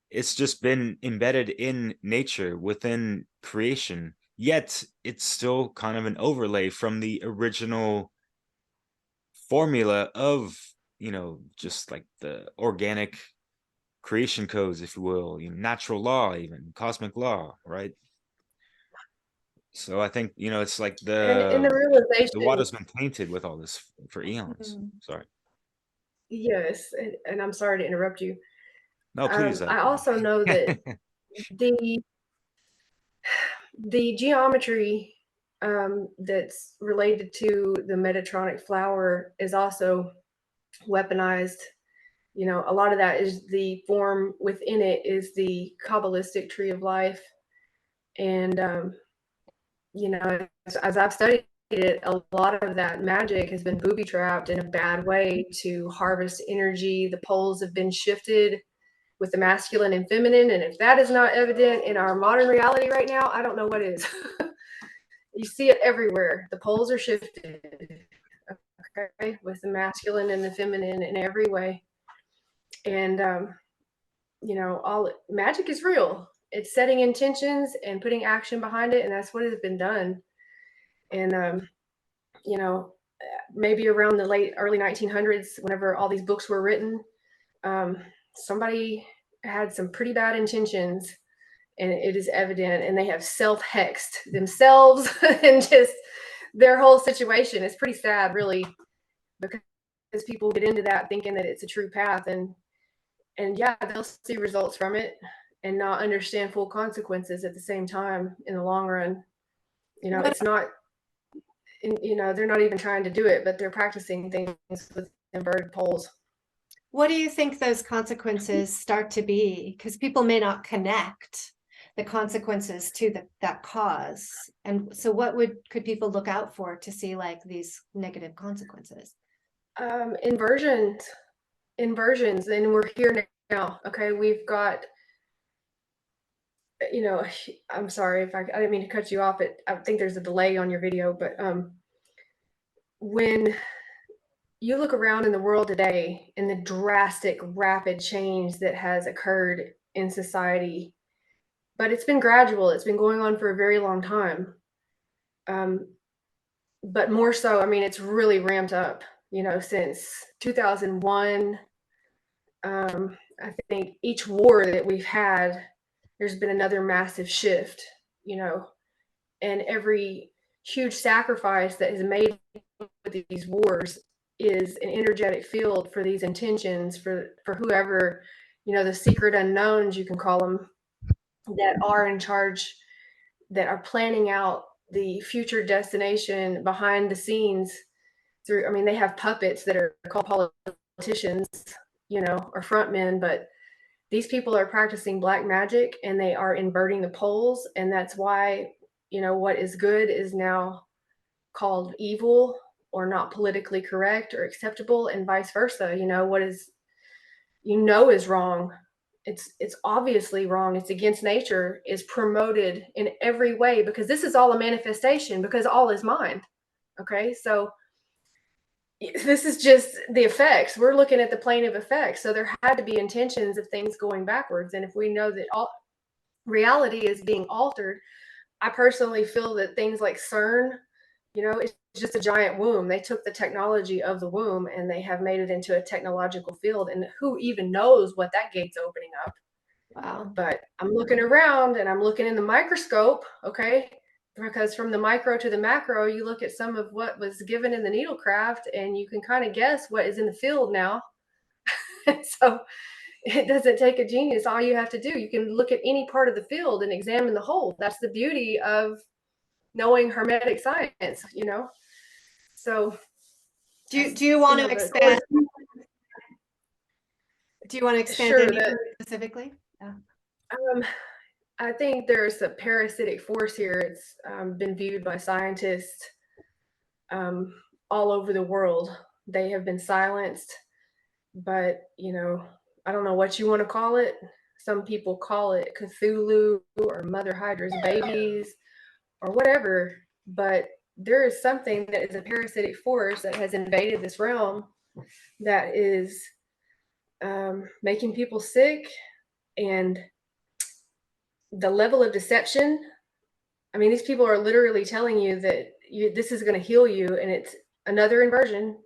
it's just been embedded in nature, within creation, yet it's still kind of an overlay from the original formula of, just like the organic creation codes, if you will, natural law, even cosmic law, right? So I think, it's like And in the the realization, water's been tainted with all this for eons. Mhm. Sorry. yes, and I'm sorry to interrupt you. No, please. I also know that the geometry that's related to the Metatronic flower is also weaponized. A lot of that is the form within it is the Kabbalistic tree of life. And, as I've studied it, a lot of that magic has been booby trapped in a bad way to harvest energy. The poles have been shifted with the masculine and feminine. And if that is not evident in our modern reality right now, I don't know what is. You see it everywhere. The poles are shifted, okay, with the masculine and the feminine in every way. And, all magic is real. It's setting intentions and putting action behind it. And that's what has been done. And, maybe around the early 1900s, whenever all these books were written, somebody had some pretty bad intentions, and it is evident, and they have self-hexed themselves and just their whole situation. It's pretty sad, really, because people get into that thinking that it's a true path, and yeah, they'll see results from it and not understand full consequences at the same time in the long run. It's not, they're not even trying to do it, but they're practicing things with inverted poles. What do you think those consequences start to be? Because people may not connect the consequences to that cause. And so could people look out for to see like these negative consequences? Inversions, and we're here now. Okay, we've got, I'm sorry if I didn't mean to cut you off. I think there's a delay on your video, but when you look around in the world today and the drastic, rapid change that has occurred in society, but it's been gradual. It's been going on for a very long time. But more so, I mean, it's really ramped up, since 2001. I think each war that we've had there's been another massive shift, you know, and every huge sacrifice that is made with these wars is an energetic field for these intentions for whoever, you know, the secret unknowns, you can call them, that are in charge, that are planning out the future destination behind the scenes through, I mean, they have puppets that are called politicians, you know, or frontmen, but these people are practicing black magic and they are inverting the poles. And that's why, you know, what is good is now called evil or not politically correct or acceptable, and vice versa. You know, what is, you know, is wrong, it's obviously wrong, it's against nature, is promoted in every way, because this is all a manifestation, because all is mind. Okay, so this is just the effects. We're looking at the plane of effects, so there had to be intentions of things going backwards. And if we know that all reality is being altered, I personally feel that things like CERN, you know, it's just a giant womb. They took the technology of the womb and they have made it into a technological field, and who even knows what that gate's opening up. Wow. But I'm looking around and I'm looking in the microscope, okay? Because from the micro to the macro, you look at some of what was given in the needlecraft and you can kind of guess what is in the field now. So it doesn't take a genius. All you have to do, you can look at any part of the field and examine the whole. That's the beauty of knowing hermetic science, you know? So Do you want to expand? Do you want to expand sure, any specifically? Yeah. I think there's a parasitic force here. It's been viewed by scientists all over the world. They have been silenced, but, you know, I don't know what you want to call it. Some people call it Cthulhu or Mother Hydra's babies or whatever, but there is something that is a parasitic force that has invaded this realm that is making people sick. And the level of deception, I mean, these people are literally telling you that this is going to heal you, and it's another inversion.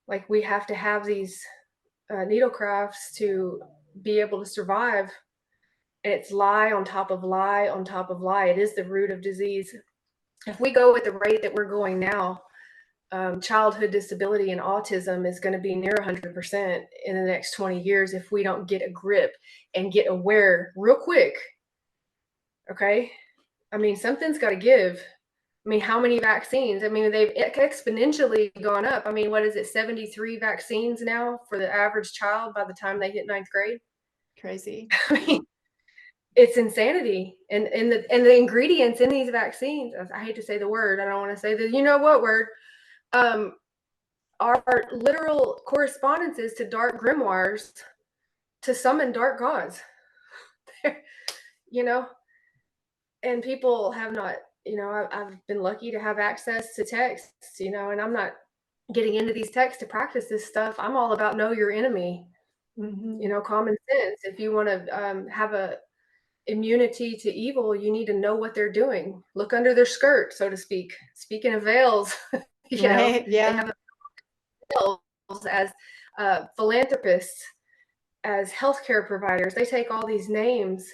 Like, we have to have these needle crafts to be able to survive. And it's lie on top of lie on top of lie. It is the root of disease. If we go at the rate that we're going now, childhood disability and autism is going to be near 100% in the next 20 years if we don't get a grip and get aware real quick. Okay? I mean, something's got to give. I mean, how many vaccines? I mean, they've exponentially gone up. I mean, what is it, 73 vaccines now for the average child by the time they hit 9th grade? Crazy. I mean, it's insanity. And the ingredients in these vaccines, I hate to say the word, I don't want to say the you know what word, are literal correspondences to dark grimoires to summon dark gods. You know, and people have not, you know, I've been lucky to have access to texts, you know, and I'm not getting into these texts to practice this stuff. I'm all about know your enemy, you know, common sense. If you want to have a immunity to evil, you need to know what they're doing. Look under their skirt, so to speak. Speaking of veils, you Right, know, yeah. they have veils as philanthropists, as healthcare providers. They take all these names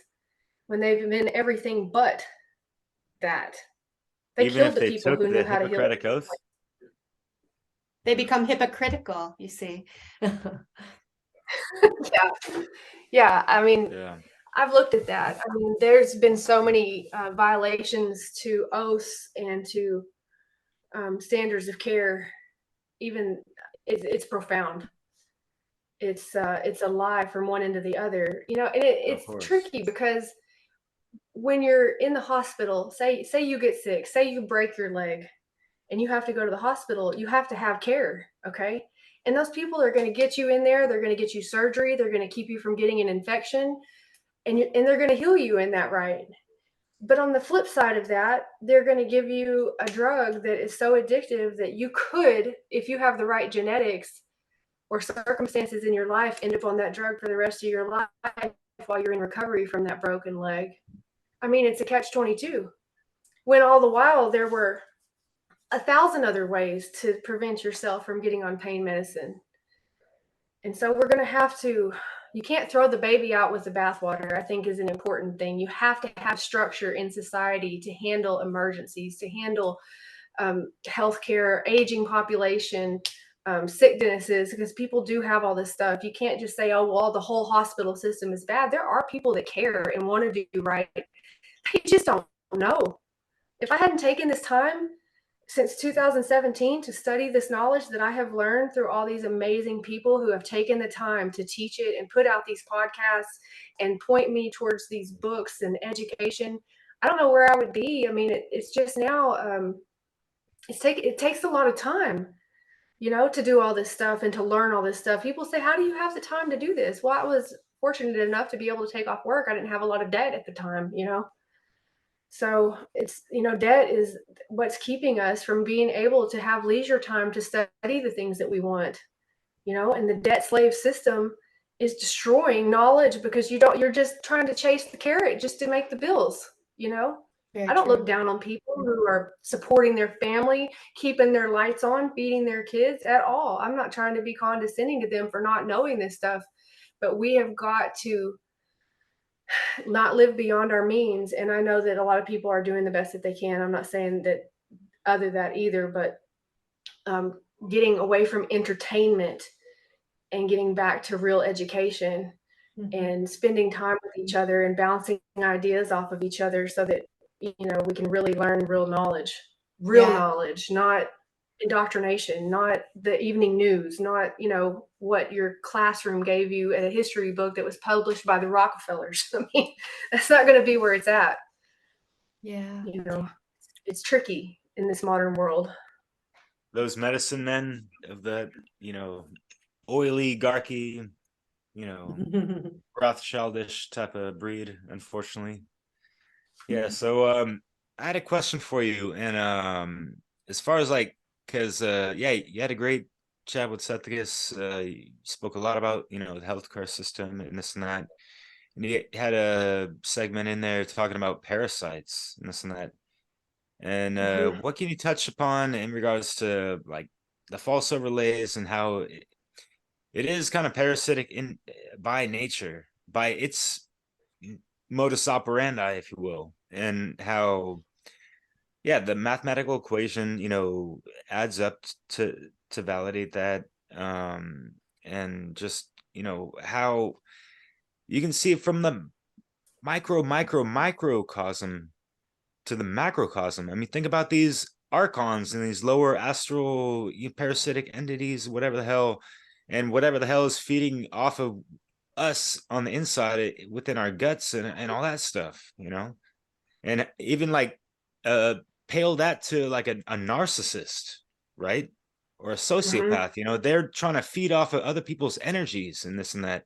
when they've been everything but that. They Even killed if the they people took who the knew how to heal. Hippocratic Oath? They become hypocritical, you see. Yeah. I mean, Yeah. I've looked at that. I mean, there's been so many violations to oaths and to standards of care. Even it's profound. It's a lie from one end to the other, you know, and it's tricky because when you're in the hospital, say you get sick, say you break your leg, and you have to go to the hospital, you have to have care, okay? And those people are going to get you in there. They're going to get you surgery. They're going to keep you from getting an infection, and they're going to heal you in that right. But on the flip side of that, they're going to give you a drug that is so addictive that you could, if you have the right genetics or circumstances in your life, end up on that drug for the rest of your life while you're in recovery from that broken leg. I mean, it's a catch-22. When all the while there were 1,000 other ways to prevent yourself from getting on pain medicine. And so we're going to have to, you can't throw the baby out with the bathwater, I think is an important thing. You have to have structure in society to handle emergencies, to handle healthcare, aging population, sicknesses, because people do have all this stuff. You can't just say, oh, well, the whole hospital system is bad. There are people that care and want to do right. They just don't know. If I hadn't taken this time since 2017 to study this knowledge that I have learned through all these amazing people who have taken the time to teach it and put out these podcasts and point me towards these books and education, I don't know where I would be. I mean, it's just now, it takes a lot of time, you know, to do all this stuff and to learn all this stuff. People say, how do you have the time to do this? Well, I was fortunate enough to be able to take off work. I didn't have a lot of debt at the time, you know. So it's, you know, debt is what's keeping us from being able to have leisure time to study the things that we want, you know, and the debt slave system is destroying knowledge because you're just trying to chase the carrot just to make the bills, you know. Very I don't look true. down on people who are supporting their family, keeping their lights on, feeding their kids at all. I'm not trying to be condescending to them for not knowing this stuff, but we have got to not live beyond our means. And I know that a lot of people are doing the best that they can. I'm not saying that other that either, but getting away from entertainment and getting back to real education and spending time with each other and bouncing ideas off of each other so that, you know, we can really learn real knowledge, not indoctrination, not the evening news, not, you know, what your classroom gave you in a history book that was published by the Rockefellers. I mean, that's not going to be where it's at. Yeah. You know, it's tricky in this modern world. Those medicine men of the, oligarchy, Rothschildish type of breed, unfortunately. Yeah, so I had a question for you, and as far as like, because yeah, you had a great chat with Sethikus. You spoke a lot about the healthcare system and this and that, and you had a segment in there talking about parasites and this and that. And what can you touch upon in regards to like the false overlays and how it is kind of parasitic in by nature, by its modus operandi, if you will, and how yeah, the mathematical equation, adds up to validate that. And just, how you can see it from the microcosm to the macrocosm. I mean, think about these archons and these lower astral parasitic entities, whatever the hell, and whatever the hell is feeding off of us on the inside within our guts and all that stuff, and even like pale that to like a narcissist, right? Or a sociopath, they're trying to feed off of other people's energies and this and that.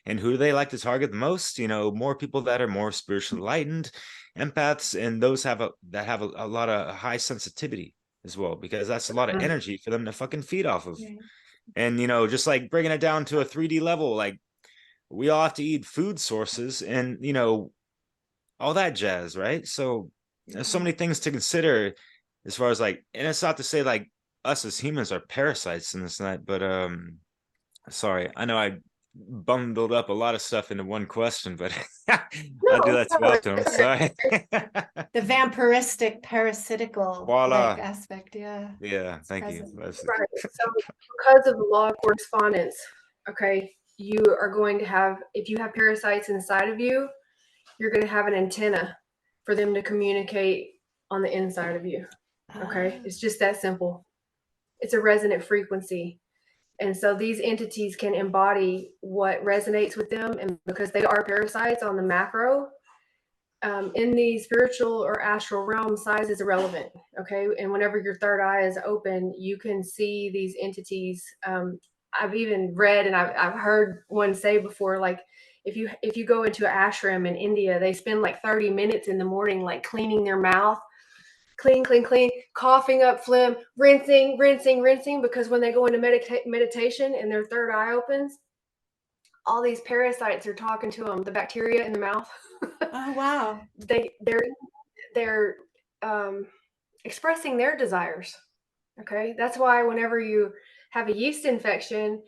And who do they like to target the most? More people that are more spiritually enlightened, empaths, and those that have a lot of high sensitivity as well, because that's a lot of energy for them to fucking feed off of. And just like bringing it down to a 3D level, like we all have to eat food sources and all that jazz, right? So there's so many things to consider as far as like, and it's not to say like us as humans are parasites and this and that, but sorry, I know I bundled up a lot of stuff into one question, but I do that too often. I'm sorry. The vampiristic, parasitical Voila. like aspect, yeah. Yeah, thank you. Right. So because of the law of correspondence, okay, you are going to have, if you have parasites inside of you, you're going to have an antenna for them to communicate on the inside of you. Okay. It's just that simple. It's a resonant frequency. And so these entities can embody what resonates with them. And because they are parasites on the macro, in the spiritual or astral realm, size is irrelevant. Okay. And whenever your third eye is open, you can see these entities. I've even read and I've heard one say before, like, if you go into an ashram in India, they spend like 30 minutes in the morning, like cleaning their mouth, clean, coughing up phlegm, rinsing, because when they go into meditation and their third eye opens, all these parasites are talking to them, the bacteria in the mouth. Oh, wow. They're expressing their desires. Okay. That's why whenever you have a yeast infection,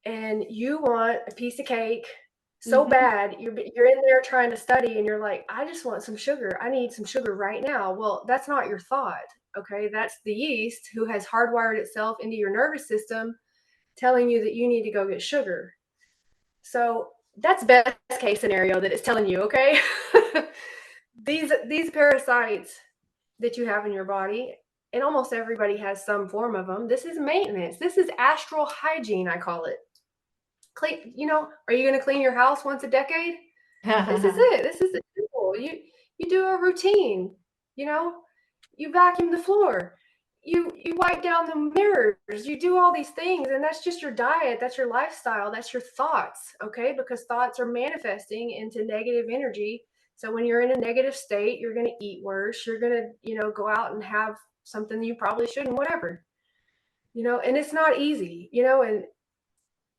and you want a piece of cake so bad, you're in there trying to study and you're like, I just want some sugar. I need some sugar right now. Well, that's not your thought. Okay. That's the yeast who has hardwired itself into your nervous system telling you that you need to go get sugar. So that's best case scenario that it's telling you, okay? These parasites that you have in your body, and almost everybody has some form of them. This is maintenance. This is astral hygiene, I call it. Clean, are you going to clean your house once a decade? This is it. This is simple. You do a routine. You vacuum the floor. You wipe down the mirrors. You do all these things, and that's just your diet. That's your lifestyle. That's your thoughts. Okay, because thoughts are manifesting into negative energy. So when you're in a negative state, you're going to eat worse. You're going to go out and have something you probably shouldn't. Whatever. And it's not easy. And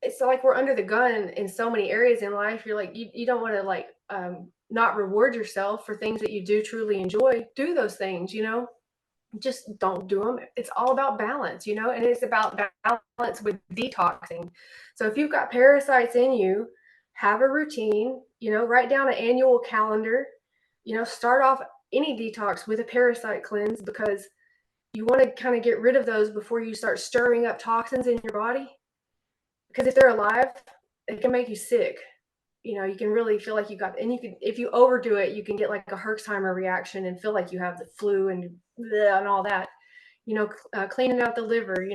it's like we're under the gun in so many areas in life. You're like, you don't want to not reward yourself for things that you do truly enjoy. Do those things, just don't do them. It's all about balance, and it's about balance with detoxing. So if you've got parasites in you, have a routine, write down an annual calendar, start off any detox with a parasite cleanse, because you want to kind of get rid of those before you start stirring up toxins in your body. Because if they're alive, it can make you sick. You can really feel like if you overdo it, you can get like a Herxheimer reaction and feel like you have the flu and all that. Cleaning out the liver.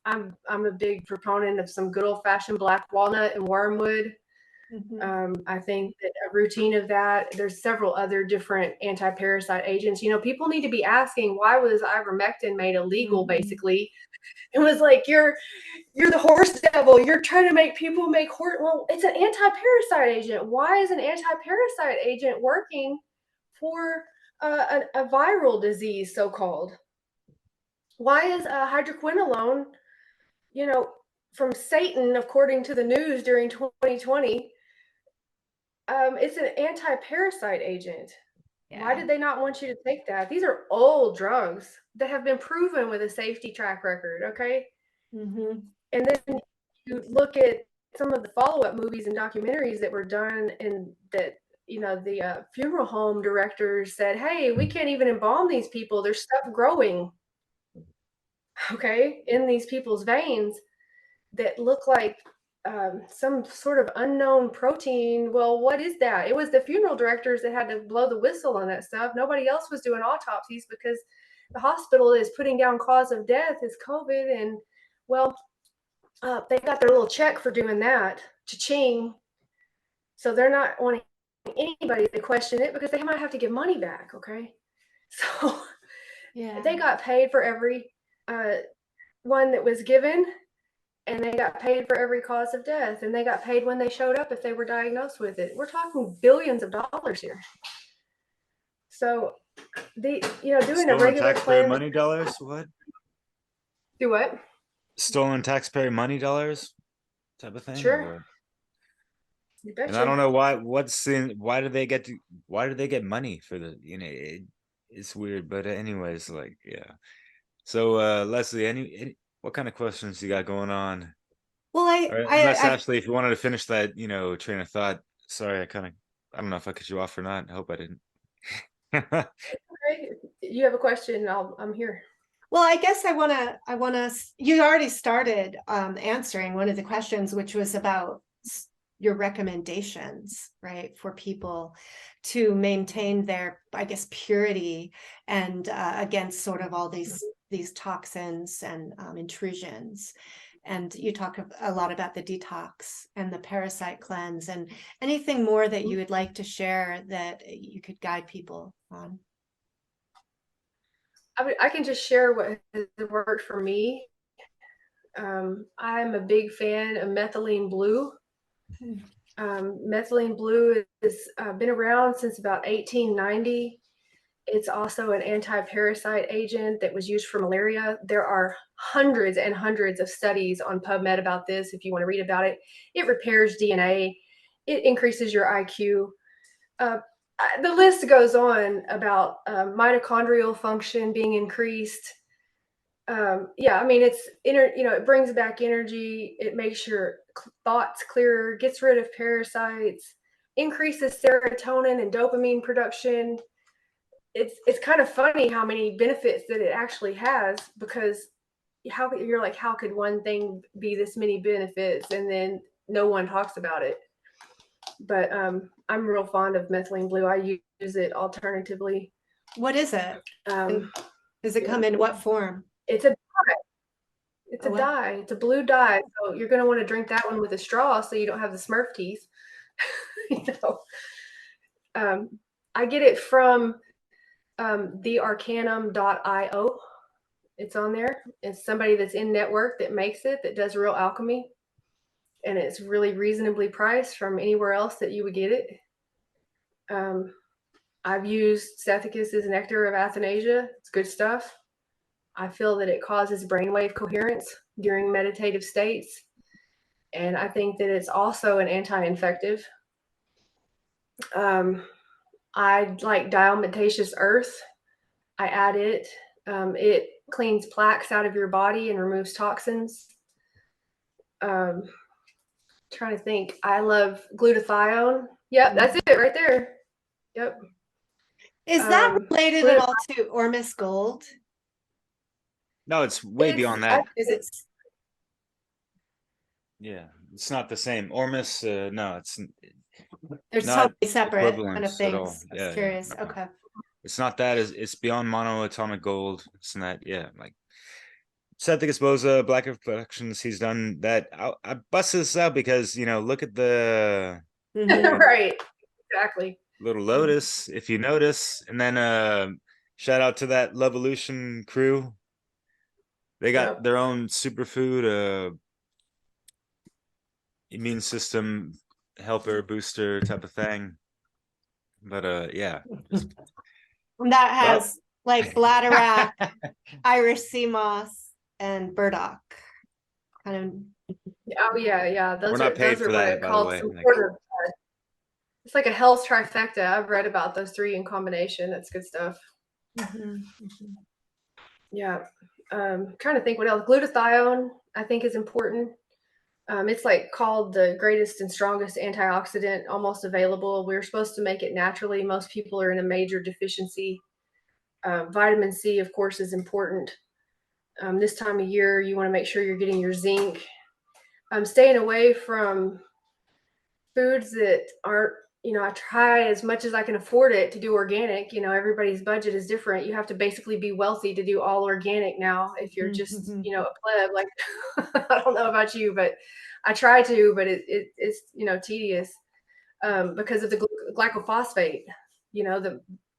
I'm a big proponent of some good old fashioned black walnut and wormwood. I think that a routine of that. There's several other different anti-parasite agents. People need to be asking, why was ivermectin made illegal? Basically, it was like you're the horse devil. You're trying to make people make horse. Well, it's an anti-parasite agent. Why is an anti-parasite agent working for a viral disease, so-called? Why is hydroquinone, from Satan, according to the news during 2020, it's an anti-parasite agent. Yeah. Why did they not want you to take that? These are old drugs that have been proven with a safety track record, okay? And then you look at some of the follow-up movies and documentaries that were done, and that, the funeral home directors said, hey, we can't even embalm these people. There's stuff growing, okay, in these people's veins that look like some sort of unknown protein. Well, what is that? It was the funeral directors that had to blow the whistle on that stuff. Nobody else was doing autopsies because the hospital is putting down cause of death is COVID. And well, they got their little check for doing that, cha-ching. So they're not wanting anybody to question it because they might have to give money back, okay? So yeah, they got paid for every one that was given, and they got paid for every cause of death, and they got paid when they showed up if they were diagnosed with it. We're talking billions of dollars here. So doing stolen a regular taxpayer money dollars. What? Do what? Stolen taxpayer money dollars, type of thing. Sure. And I don't know why. Why do they get money for the? It's weird. But anyways, like yeah. So Leslie, any what kind of questions you got going on? Well, Ashley, if you wanted to finish that, train of thought. Sorry, I don't know if I cut you off or not. I hope I didn't. Okay. You have a question, I'm here. Well, I guess I want to, you already started answering one of the questions, which was about your recommendations, right, for people to maintain their, I guess, purity and against sort of all these toxins and intrusions. And you talk a lot about the detox and the parasite cleanse, and anything more that you would like to share that you could guide people on. I can just share what has worked for me. I'm a big fan of methylene blue. Methylene blue has been around since about 1890. It's also an anti-parasite agent that was used for malaria. There are hundreds and hundreds of studies on PubMed about this if you want to read about it. It repairs DNA. It increases your IQ. The list goes on about mitochondrial function being increased. Yeah, I mean, it brings back energy. It makes your thoughts clearer, gets rid of parasites, increases serotonin and dopamine production. It's kind of funny how many benefits that it actually has, because you're like, how could one thing be this many benefits and then no one talks about it? But I'm real fond of methylene blue. I use it alternatively. What is it? Um, Does it come in what form? it's a dye. It's Oh, a what? dye. It's a blue dye. So you're going to want to drink that one with a straw so you don't have the Smurf teeth. you know, I get it from thearcanum.io. It's on there. It's somebody that's in network that makes it, that does real alchemy. And it's really reasonably priced from anywhere else that you would get it. I've used Sethikus' nectar of Athanasia. It's good stuff. I feel that it causes brainwave coherence during meditative states. And I think that it's also an anti-infective. I like diatomaceous earth. I add it. It cleans plaques out of your body and removes toxins. Trying to think. I love glutathione. Yep, that's it right there. Yep. Is that related at all to Ormus gold? No, it's way beyond that. Is it? Yeah, it's not the same. Ormus, no, it's They're not totally separate kind of equivalent at all. things. I Yeah, was curious. no. Okay. It's not that. It's beyond monoatomic gold. It's not. Yeah, like Sethikus Boza, Black Reflections. He's done that. I busted this out because look at the right. Exactly. little lotus, if you notice, and then shout out to that Levolution crew. They got their own superfood, immune system helper booster type of thing. But yeah. That has like bladderwrack, Irish sea moss, and burdock. Kind of. Oh yeah. We're not paid for that, by the way. It's like a health trifecta. I've read about those three in combination. That's good stuff. Yeah. Trying to think what else. Glutathione, I think, is important. It's like called the greatest and strongest antioxidant almost available. We're supposed to make it naturally. Most people are in a major deficiency. Vitamin C, of course, is important. This time of year, you want to make sure you're getting your zinc. Staying away from foods that aren't, I try as much as I can afford it to do organic. Everybody's budget is different. You have to basically be wealthy to do all organic now. If you're just, a pleb, like, I don't know about you, but I try to, but it's, tedious because of the glycophosphate,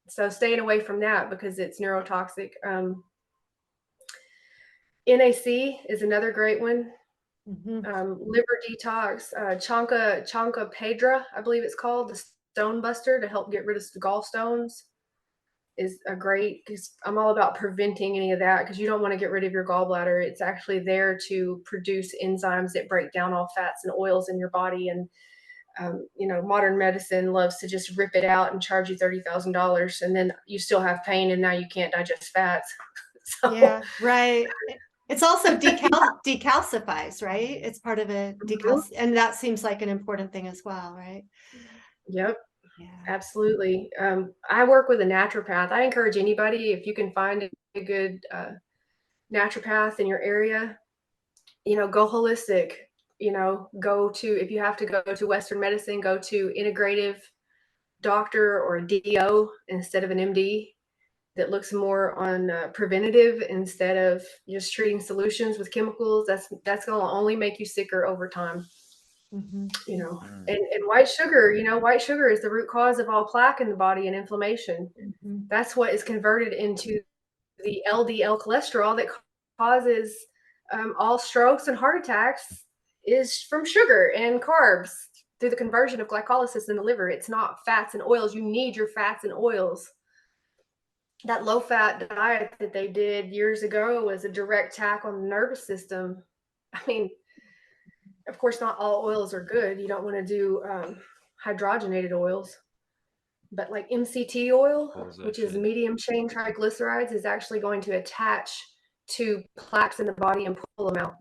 so staying away from that because it's neurotoxic. NAC is another great one. Liver detox, Chanca Pedra, I believe it's called, the stone buster to help get rid of the gallstones is a great, because I'm all about preventing any of that, because you don't want to get rid of your gallbladder. It's actually there to produce enzymes that break down all fats and oils in your body. And modern medicine loves to just rip it out and charge you $30,000, and then you still have pain, and now you can't digest fats. So. Yeah, right. It's also decalcifies, right? It's part of a and that seems like an important thing as well, right? Yep. Yeah. Absolutely. I work with a naturopath. I encourage anybody, if you can find a good naturopath in your area, go holistic. If you have to go to Western medicine, go to integrative doctor or a DO instead of an MD. That looks more on preventative instead of just treating solutions with chemicals. That's going to only make you sicker over time. And white sugar, white sugar is the root cause of all plaque in the body and inflammation. That's what is converted into the LDL cholesterol that causes all strokes and heart attacks, is from sugar and carbs through the conversion of glycolysis in the liver. It's not fats and oils. You need your fats and oils. That low-fat diet that they did years ago was a direct attack on the nervous system. I mean, of course, not all oils are good. You don't want to do hydrogenated oils. But like MCT oil, which is medium chain triglycerides, is actually going to attach to plaques in the body and pull them out.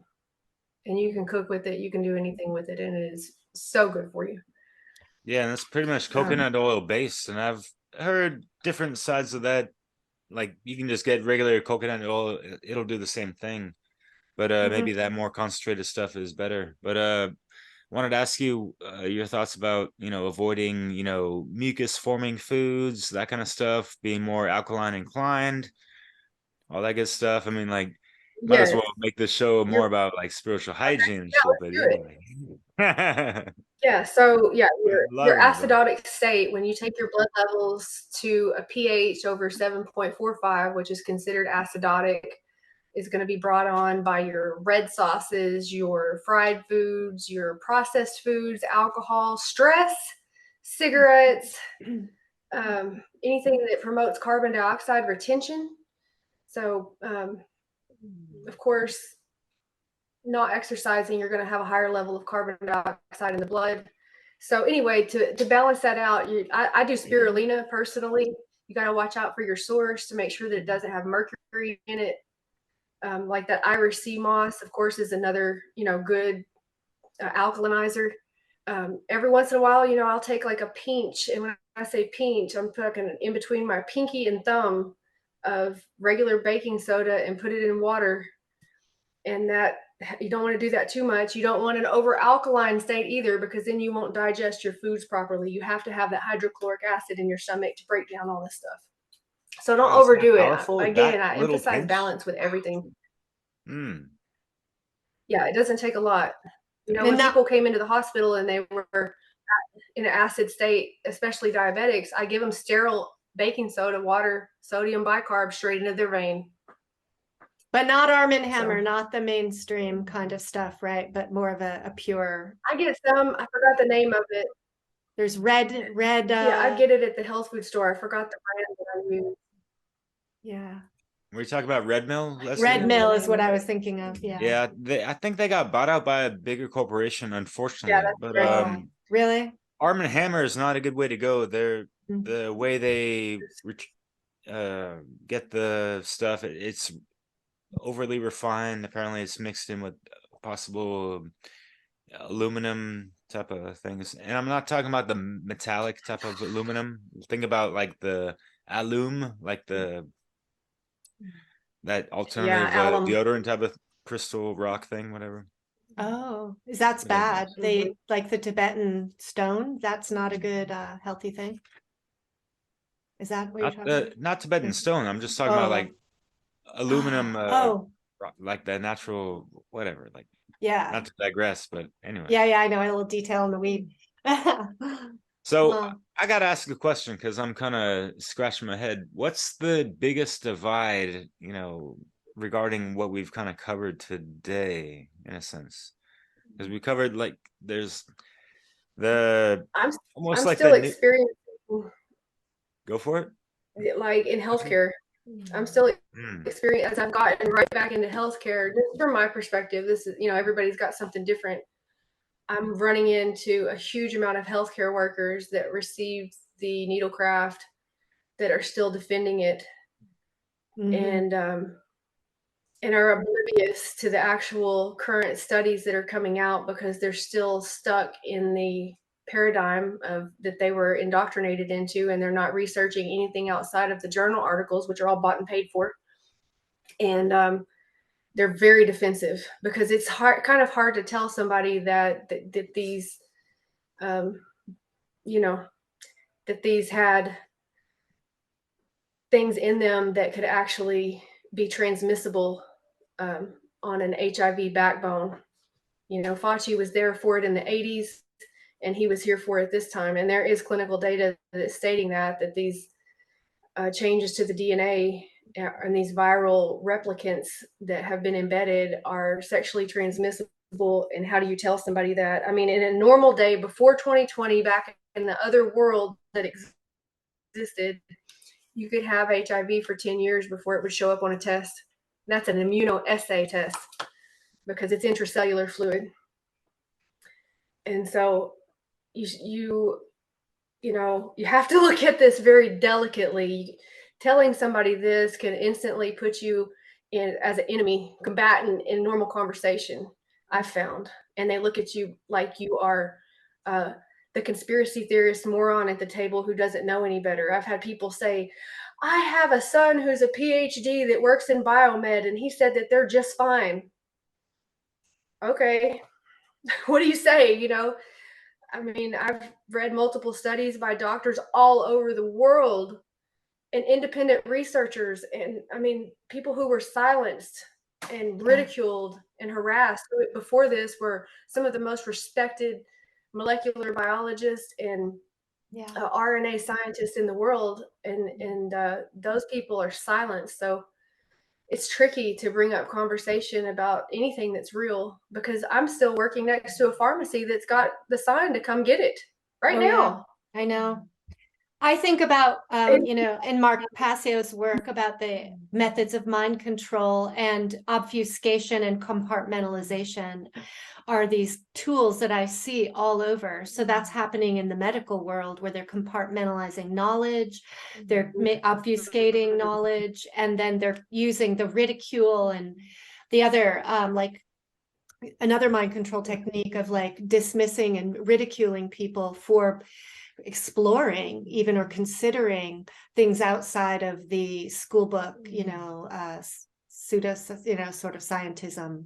And you can cook with it. You can do anything with it. And it is so good for you. Yeah, and it's pretty much coconut oil based. And I've heard different sides of that. Like you can just get regular coconut oil, it'll do the same thing. But maybe that more concentrated stuff is better. But wanted to ask you your thoughts about, avoiding, mucus forming foods, that kind of stuff, being more alkaline inclined, all that good stuff. I mean, like, might as Yes. well make this show more You're, about like spiritual hygiene and yeah, shit, but let's do it. yeah. Yeah, so yeah, your Loving it though. acidotic state, when you take your blood levels to a pH over 7.45, which is considered acidotic, is going to be brought on by your red sauces, your fried foods, your processed foods, alcohol, stress, cigarettes, anything that promotes carbon dioxide retention. So, of course, not exercising, you're going to have a higher level of carbon dioxide in the blood. So anyway, to balance that out, I do spirulina personally. You got to watch out for your source to make sure that it doesn't have mercury in it. Like that Irish sea moss, of course, is another, good alkalinizer. Every once in a while, I'll take like a pinch. And when I say pinch, I'm talking in between my pinky and thumb of regular baking soda and put it in water. And that, you don't want to do that too much. You don't want an over alkaline state either, because then you won't digest your foods properly. You have to have that hydrochloric acid in your stomach to break down all this stuff. So don't Wow, is that overdo it. powerful? Again, That I little emphasize pinch? balance with everything. Yeah, it doesn't take a lot. When people came into the hospital and they were in an acid state, especially diabetics, I give them sterile baking soda, water, sodium bicarb straight into their vein. But not Arm & Hammer, not the mainstream kind of stuff, right? But more of a pure. I get some. I forgot the name of it. There's red. Yeah, I get it at the health food store. I forgot the brand that I use. Yeah. Were you talking about Red Mill? Red Mill is what I was thinking of. Yeah. Yeah, I think they got bought out by a bigger corporation, unfortunately. Yeah, but right. Really? Arm & Hammer is not a good way to go. They're the way they get the stuff. It's overly refined. Apparently, it's mixed in with possible aluminum type of things. And I'm not talking about the metallic type of aluminum. Think about like the alum, like that alternative deodorant type of crystal rock thing, whatever. Oh, that's bad. They like the Tibetan stone. That's not a good healthy thing. Is that what you're talking about? Not Tibetan stone. I'm just talking about like aluminum. Like the natural whatever. Like not to digress, but anyway. Yeah, I know a little detail in the weed. So I gotta ask a question because I'm kind of scratching my head. What's the biggest divide, regarding what we've kind of covered today, in a sense? Because we covered like there's the I'm almost like still the experiencing. Go for it. Like in healthcare, I'm still experiencing as I've gotten right back into healthcare. Just from my perspective, this is everybody's got something different. I'm running into a huge amount of healthcare workers that received the needlecraft that are still defending it and are oblivious to the actual current studies that are coming out because they're still stuck in the paradigm of that they were indoctrinated into, and they're not researching anything outside of the journal articles, which are all bought and paid for. And they're very defensive because it's kind of hard to tell somebody that these, that these had things in them that could actually be transmissible on an HIV backbone. Fauci was there for it in the 80s, and he was here for it this time. And there is clinical data that's stating that these changes to the DNA and these viral replicants that have been embedded are sexually transmissible. And how do you tell somebody that? I mean, in a normal day before 2020, back in the other world that existed, you could have HIV for 10 years before it would show up on a test. That's an immunoassay test because it's intracellular fluid. And so you have to look at this very delicately. Telling somebody this can instantly put you as an enemy combatant in normal conversation, I've found. And they look at you like you are the conspiracy theorist moron at the table who doesn't know any better. I've had people say, I have a son who's a PhD that works in biomed, and he said that they're just fine. Okay, what do you say? You know, I mean, I've read multiple studies by doctors all over the world and independent researchers, and I mean, people who were silenced and ridiculed and harassed before this were some of the most respected molecular biologists and RNA scientists in the world, and those people are silenced. So it's tricky to bring up conversation about anything that's real, because I'm still working next to a pharmacy that's got the sign to come get it right now. Yeah, I know. I think about, in Mark Passio's work about the methods of mind control, and obfuscation and compartmentalization are these tools that I see all over. So that's happening in the medical world, where they're compartmentalizing knowledge, they're obfuscating knowledge, and then they're using the ridicule and the other, another mind control technique of like dismissing and ridiculing people for exploring even or considering things outside of the school book, pseudo, sort of scientism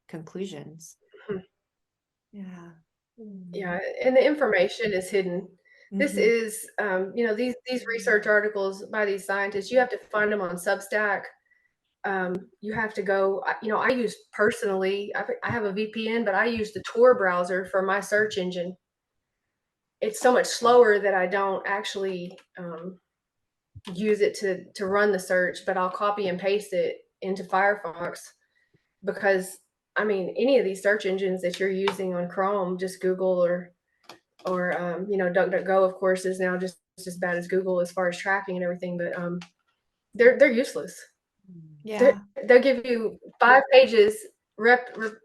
conclusions. Yeah, and the information is hidden. This is, these research articles by these scientists, you have to find them on Substack. You have to go, I use personally, I have a VPN, but I use the Tor browser for my search engine. It's so much slower that I don't actually use it to run the search, but I'll copy and paste it into Firefox, because I mean, any of these search engines that you're using on Chrome, just Google or DuckDuckGo, of course, is now just as bad as Google as far as tracking and everything, but they're useless. Yeah, they'll give you 5 pages over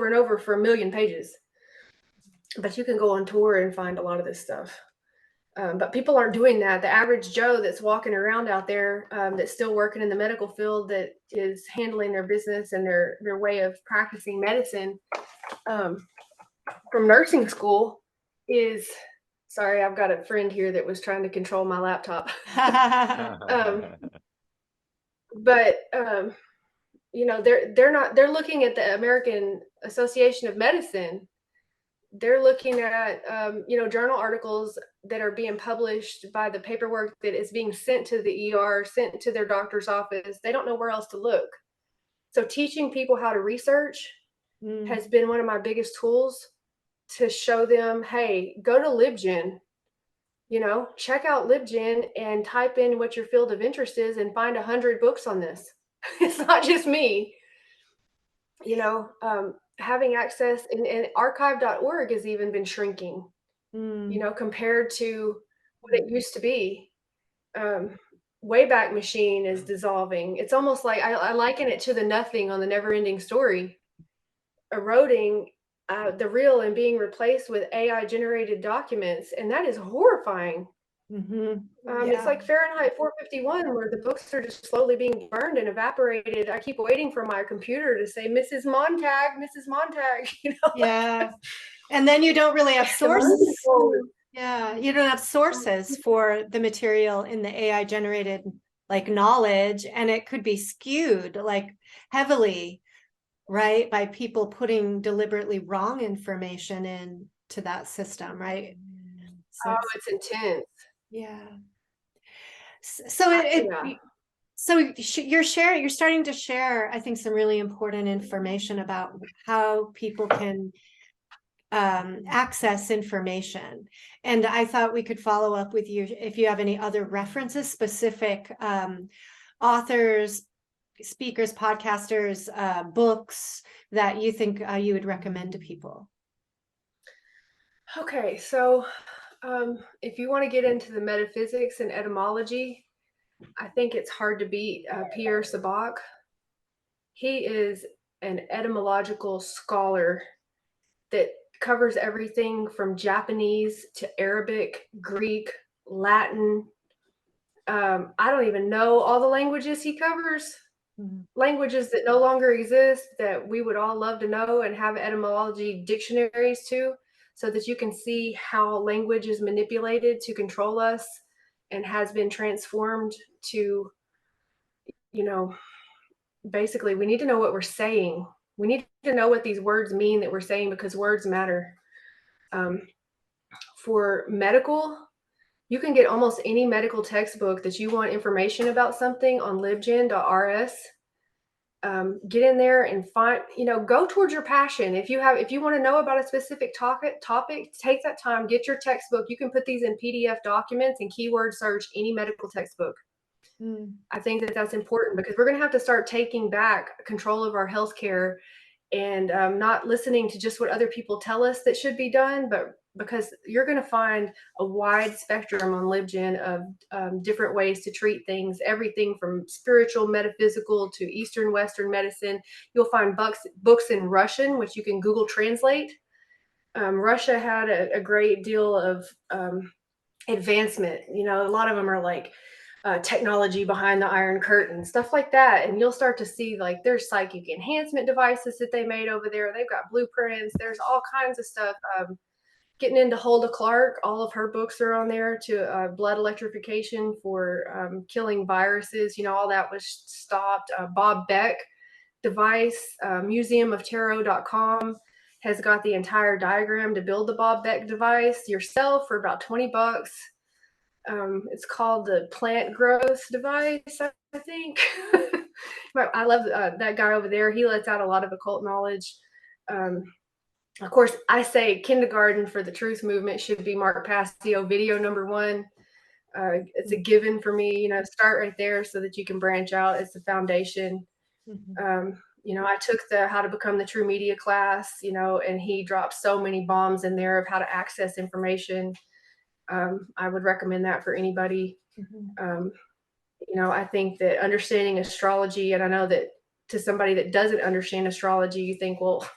and over for 1 million pages. But you can go on Tor and find a lot of this stuff. But people aren't doing that. The average Joe that's walking around out there, that's still working in the medical field, that is handling their business and their way of practicing medicine from nursing school is, sorry, I've got a friend here that was trying to control my laptop. They're looking at the American Association of Medicine. They're looking at, journal articles that are being published by the paperwork that is being sent to the ER, sent to their doctor's office. They don't know where else to look. So teaching people how to research has been one of my biggest tools, to show them, hey, go to LibGen, check out LibGen and type in what your field of interest is and find 100 books on this. It's not just me. Having access, and archive.org has even been shrinking, compared to what it used to be. Wayback Machine is dissolving. It's almost like I liken it to the nothing on the Never Ending Story, eroding the real and being replaced with AI generated documents. And that is horrifying. It's like Fahrenheit 451, where the books are just slowly being burned and evaporated. I keep waiting for my computer to say, Mrs. Montag, Mrs. Montag, Yeah. And then you don't really have sources. Yeah. You don't have sources for the material in the AI generated knowledge, and it could be skewed heavily, right, by people putting deliberately wrong information into that system, right? So it's intense. Yeah. So you're starting to share, I think, some really important information about how people can access information. And I thought we could follow up with you if you have any other references, specific authors, speakers, podcasters, books that you think you would recommend to people. Okay, so if you want to get into the metaphysics and etymology, I think it's hard to beat Pierre Sabak. He is an etymological scholar that covers everything from Japanese to Arabic, Greek, Latin, I don't even know all the languages he covers. Mhm. Languages that no longer exist that we would all love to know and have etymology dictionaries to, so that you can see how language is manipulated to control us and has been transformed to, you know, basically we need to know what we're saying. We need to know what these words mean that we're saying, because words matter. Um, for medical, you can get almost any medical textbook that you want information about something on libgyn.rs. Get in there and find, go towards your passion. If you want to know about a specific topic, take that time, get your textbook. You can put these in PDF documents and keyword search any medical textbook. I think that that's important, because we're going to have to start taking back control of our healthcare, and not listening to just what other people tell us that should be done, but because you're going to find a wide spectrum on LibGyn of different ways to treat things, everything from spiritual, metaphysical to Eastern, Western medicine. You'll find books in Russian, which you can Google Translate. Russia had a great deal of advancement. A lot of them are like technology behind the Iron Curtain, stuff like that. And you'll start to see, like, there's psychic enhancement devices that they made over there. They've got blueprints. There's all kinds of stuff. Getting into Hulda Clark, all of her books are on there, to blood electrification for killing viruses. All that was stopped. Bob Beck device, museumoftarot.com has got the entire diagram to build the Bob Beck device yourself for about $20. It's called the plant growth device, I think. I love that guy over there. He lets out a lot of occult knowledge. Of course, I say kindergarten for the truth movement should be Mark Passio video #1. It's a given for me. Start right there so that you can branch out. It's the foundation. I took the How to Become the True Media class, and he dropped so many bombs in there of how to access information. I would recommend that for anybody. I think that understanding astrology, and I know that to somebody that doesn't understand astrology, you think, well,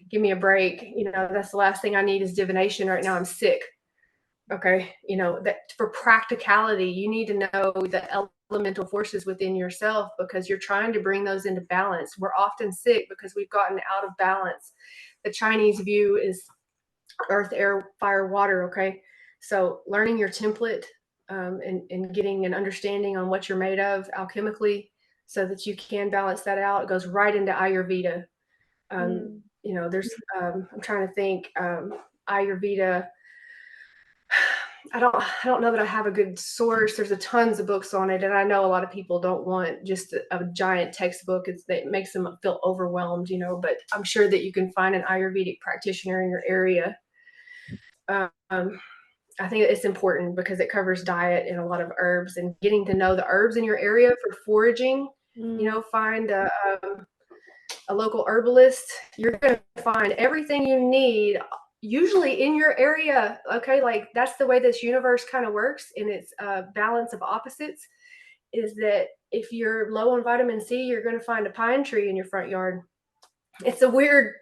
give me a break. That's the last thing I need is divination right now. I'm sick. Okay. That for practicality, you need to know the elemental forces within yourself, because you're trying to bring those into balance. We're often sick because we've gotten out of balance. The Chinese view is earth, air, fire, water. Okay. So learning your template, and getting an understanding on what you're made of alchemically, so that you can balance that out. It goes right into Ayurveda. There's, I'm trying to think, Ayurveda. I don't know that I have a good source. There's tons of books on it, and I know a lot of people don't want just a giant textbook. It makes them feel overwhelmed, but I'm sure that you can find an Ayurvedic practitioner in your area. I think it's important because it covers diet and a lot of herbs, and getting to know the herbs in your area for foraging. Find a local herbalist. You're going to find everything you need, usually in your area. Okay, like that's the way this universe kind of works in its balance of opposites. Is that if you're low on vitamin C, you're going to find a pine tree in your front yard. It's a weird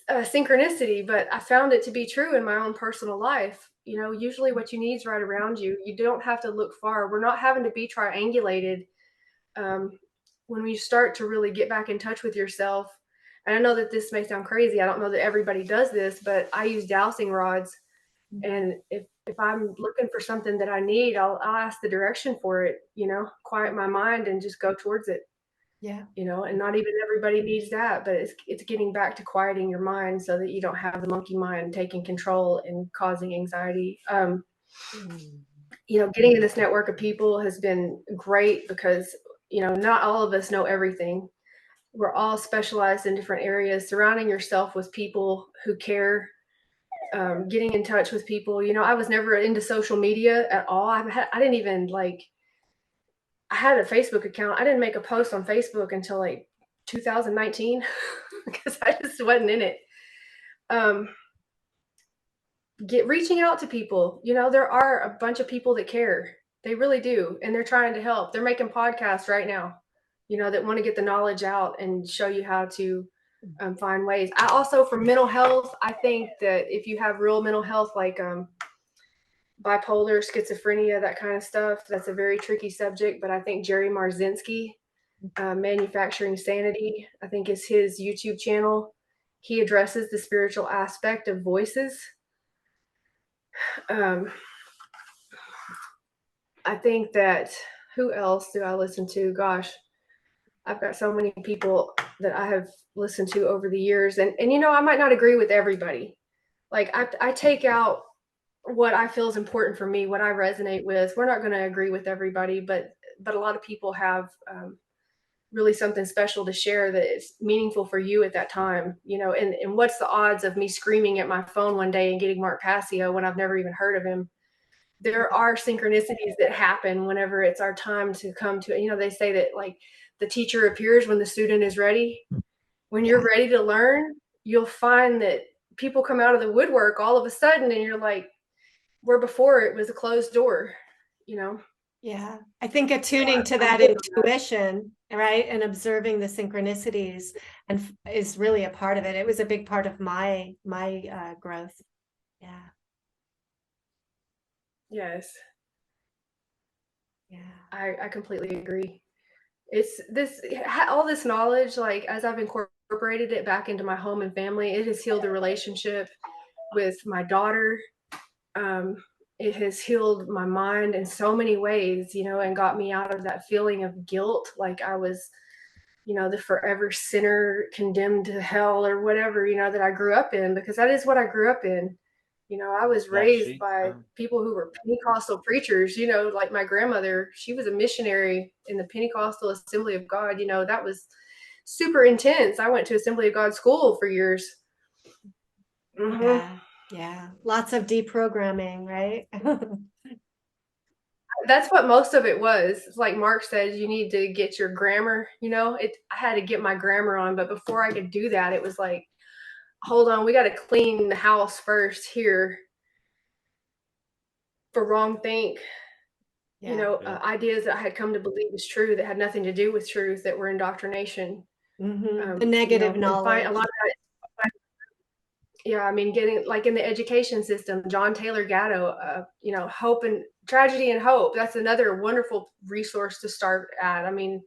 synchronicity, but I found it to be true in my own personal life. Usually what you need is right around you. You don't have to look far. We're not having to be triangulated. When we start to really get back in touch with yourself, and I know that this may sound crazy. I don't know that everybody does this, but I use dowsing rods. And if I'm looking for something that I need, I'll ask the direction for it, quiet my mind and just go towards it. Yeah. And not even everybody needs that, but it's getting back to quieting your mind so that you don't have the monkey mind taking control and causing anxiety. Getting in this network of people has been great because, not all of us know everything. We're all specialized in different areas. Surrounding yourself with people who care, getting in touch with people. I was never into social media at all. I didn't even I had a Facebook account. I didn't make a post on Facebook until 2019 because I just wasn't in it. Reaching out to people. There are a bunch of people that care. They really do. And they're trying to help. They're making podcasts right now, that want to get the knowledge out and show you how to find ways. I also, for mental health, I think that if you have real mental health, like bipolar, schizophrenia, that kind of stuff. That's a very tricky subject, but I think Jerry Marzinski, Manufacturing Sanity, I think is his YouTube channel. He addresses the spiritual aspect of voices. I think that, who else do I listen to? Gosh, I've got so many people that I have listened to over the years. And you know, I might not agree with everybody. Like I take out what I feel is important for me, what I resonate with. We're not going to agree with everybody, but a lot of people have really something special to share that is meaningful for you at that time, you know. And what's the odds of me screaming at my phone one day and getting Mark Passio when I've never even heard of him? There are synchronicities that happen whenever it's our time to come to, you know, they say that like the teacher appears when the student is ready. When you're ready to learn, you'll find that people come out of the woodwork all of a sudden and you're like, where before it was a closed door, you know? Yeah, I think attuning to that intuition, right, and observing the synchronicities and is really a part of it. It was a big part of my growth. Yeah. Yes. Yeah. I completely agree. It's this, all this knowledge, like as I've incorporated it back into my home and family, it has healed the relationship with my daughter. It has healed my mind in so many ways, you know, and got me out of that feeling of guilt, like I was, you know, the forever sinner condemned to hell or whatever, you know, that I grew up in, because that is what I grew up in. You know, I was raised by people who were Pentecostal preachers, you know, like my grandmother, she was a missionary in the Pentecostal Assembly of God. You know, that was super intense. I went to Assembly of God school for years. Mm-hmm. Yeah. Yeah. Lots of deprogramming, right? That's what most of it was. Like Mark said, you need to get your grammar, you know, I had to get my grammar on, but before I could do that, it was like, hold on, we got to clean the house first here for wrong think. Yeah. You know, ideas that I had come to believe was true that had nothing to do with truth, that were indoctrination. The negative knowledge. A lot of that, yeah, I mean, getting like in the education system, John Taylor Gatto, you know, Hope and Tragedy and Hope. That's another wonderful resource to start at. I mean,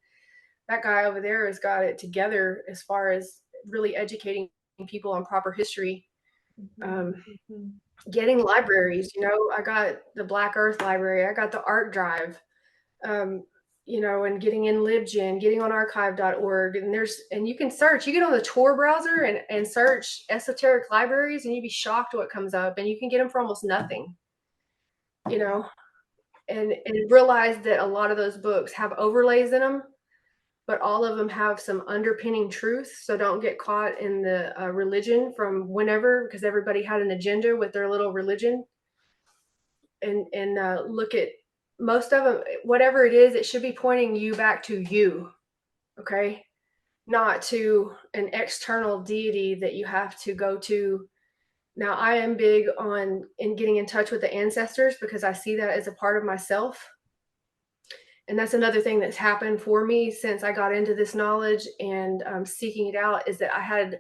that guy over there has got it together as far as really educating people on proper history. Getting libraries, you know, I got the Black Earth Library, I got the Art Drive, you know, and getting in LibGen, getting on archive.org, and you can search, you get on the Tor browser and search esoteric libraries, and you'd be shocked what comes up, and you can get them for almost nothing, you know, and realize that a lot of those books have overlays in them, but all of them have some underpinning truth. So don't get caught in the religion from whenever, because everybody had an agenda with their little religion. And look at most of them, whatever it is, it should be pointing you back to you, okay? Not to an external deity that you have to go to. Now, I am big on getting in touch with the ancestors, because I see that as a part of myself. And that's another thing that's happened for me since I got into this knowledge and seeking it out, is that I had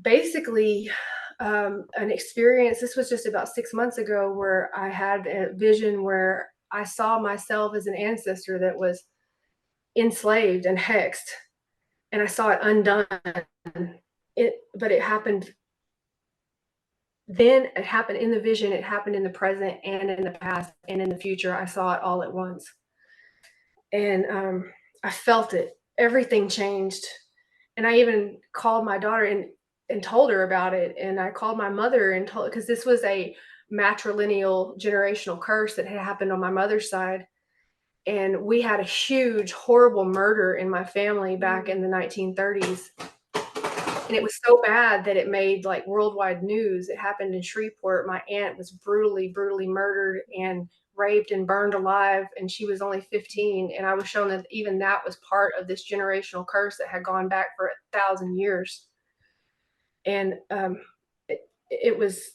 basically an experience. This was just about 6 months ago, where I had a vision where I saw myself as an ancestor that was enslaved and hexed, and I saw it undone. But it happened then, it happened in the vision, it happened in the present and in the past and in the future. I saw it all at once. And I felt it. Everything changed. And I even called my daughter and told her about it. And I called my mother and told, because this was a matrilineal generational curse that had happened on my mother's side. And we had a huge, horrible murder in my family back in the 1930s. And it was so bad that it made like worldwide news. It happened in Shreveport. My aunt was brutally, brutally murdered and raped and burned alive, and she was only 15. And I was shown that even that was part of this generational curse that had gone back for 1,000 years. And it was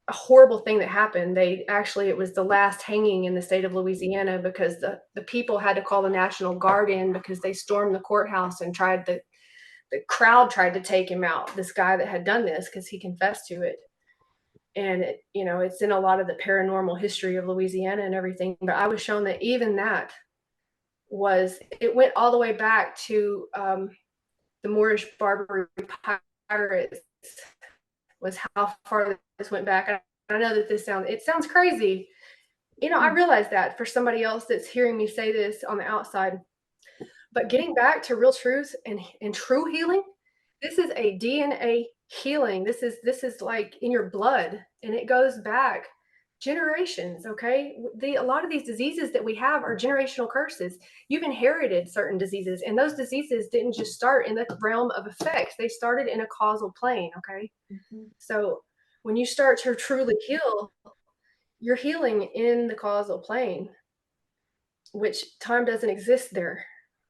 a horrible thing that happened. It was the last hanging in the state of Louisiana, because the people had to call the National Guard in, because they stormed the courthouse and the crowd tried to take him out, this guy that had done this, because he confessed to it. And it's in a lot of the paranormal history of Louisiana and everything. But I was shown that even that it went all the way back to the Moorish Barbary pirates, was how far this went back. I know that it sounds crazy. I realize that for somebody else that's hearing me say this on the outside, but getting back to real truth and true healing, this is a DNA healing. This is like in your blood, and it goes back generations. Okay. A lot of these diseases that we have are generational curses. You've inherited certain diseases, and those diseases didn't just start in the realm of effects. They started in a causal plane. Okay. So when you start to truly heal, you're healing in the causal plane, which time doesn't exist there.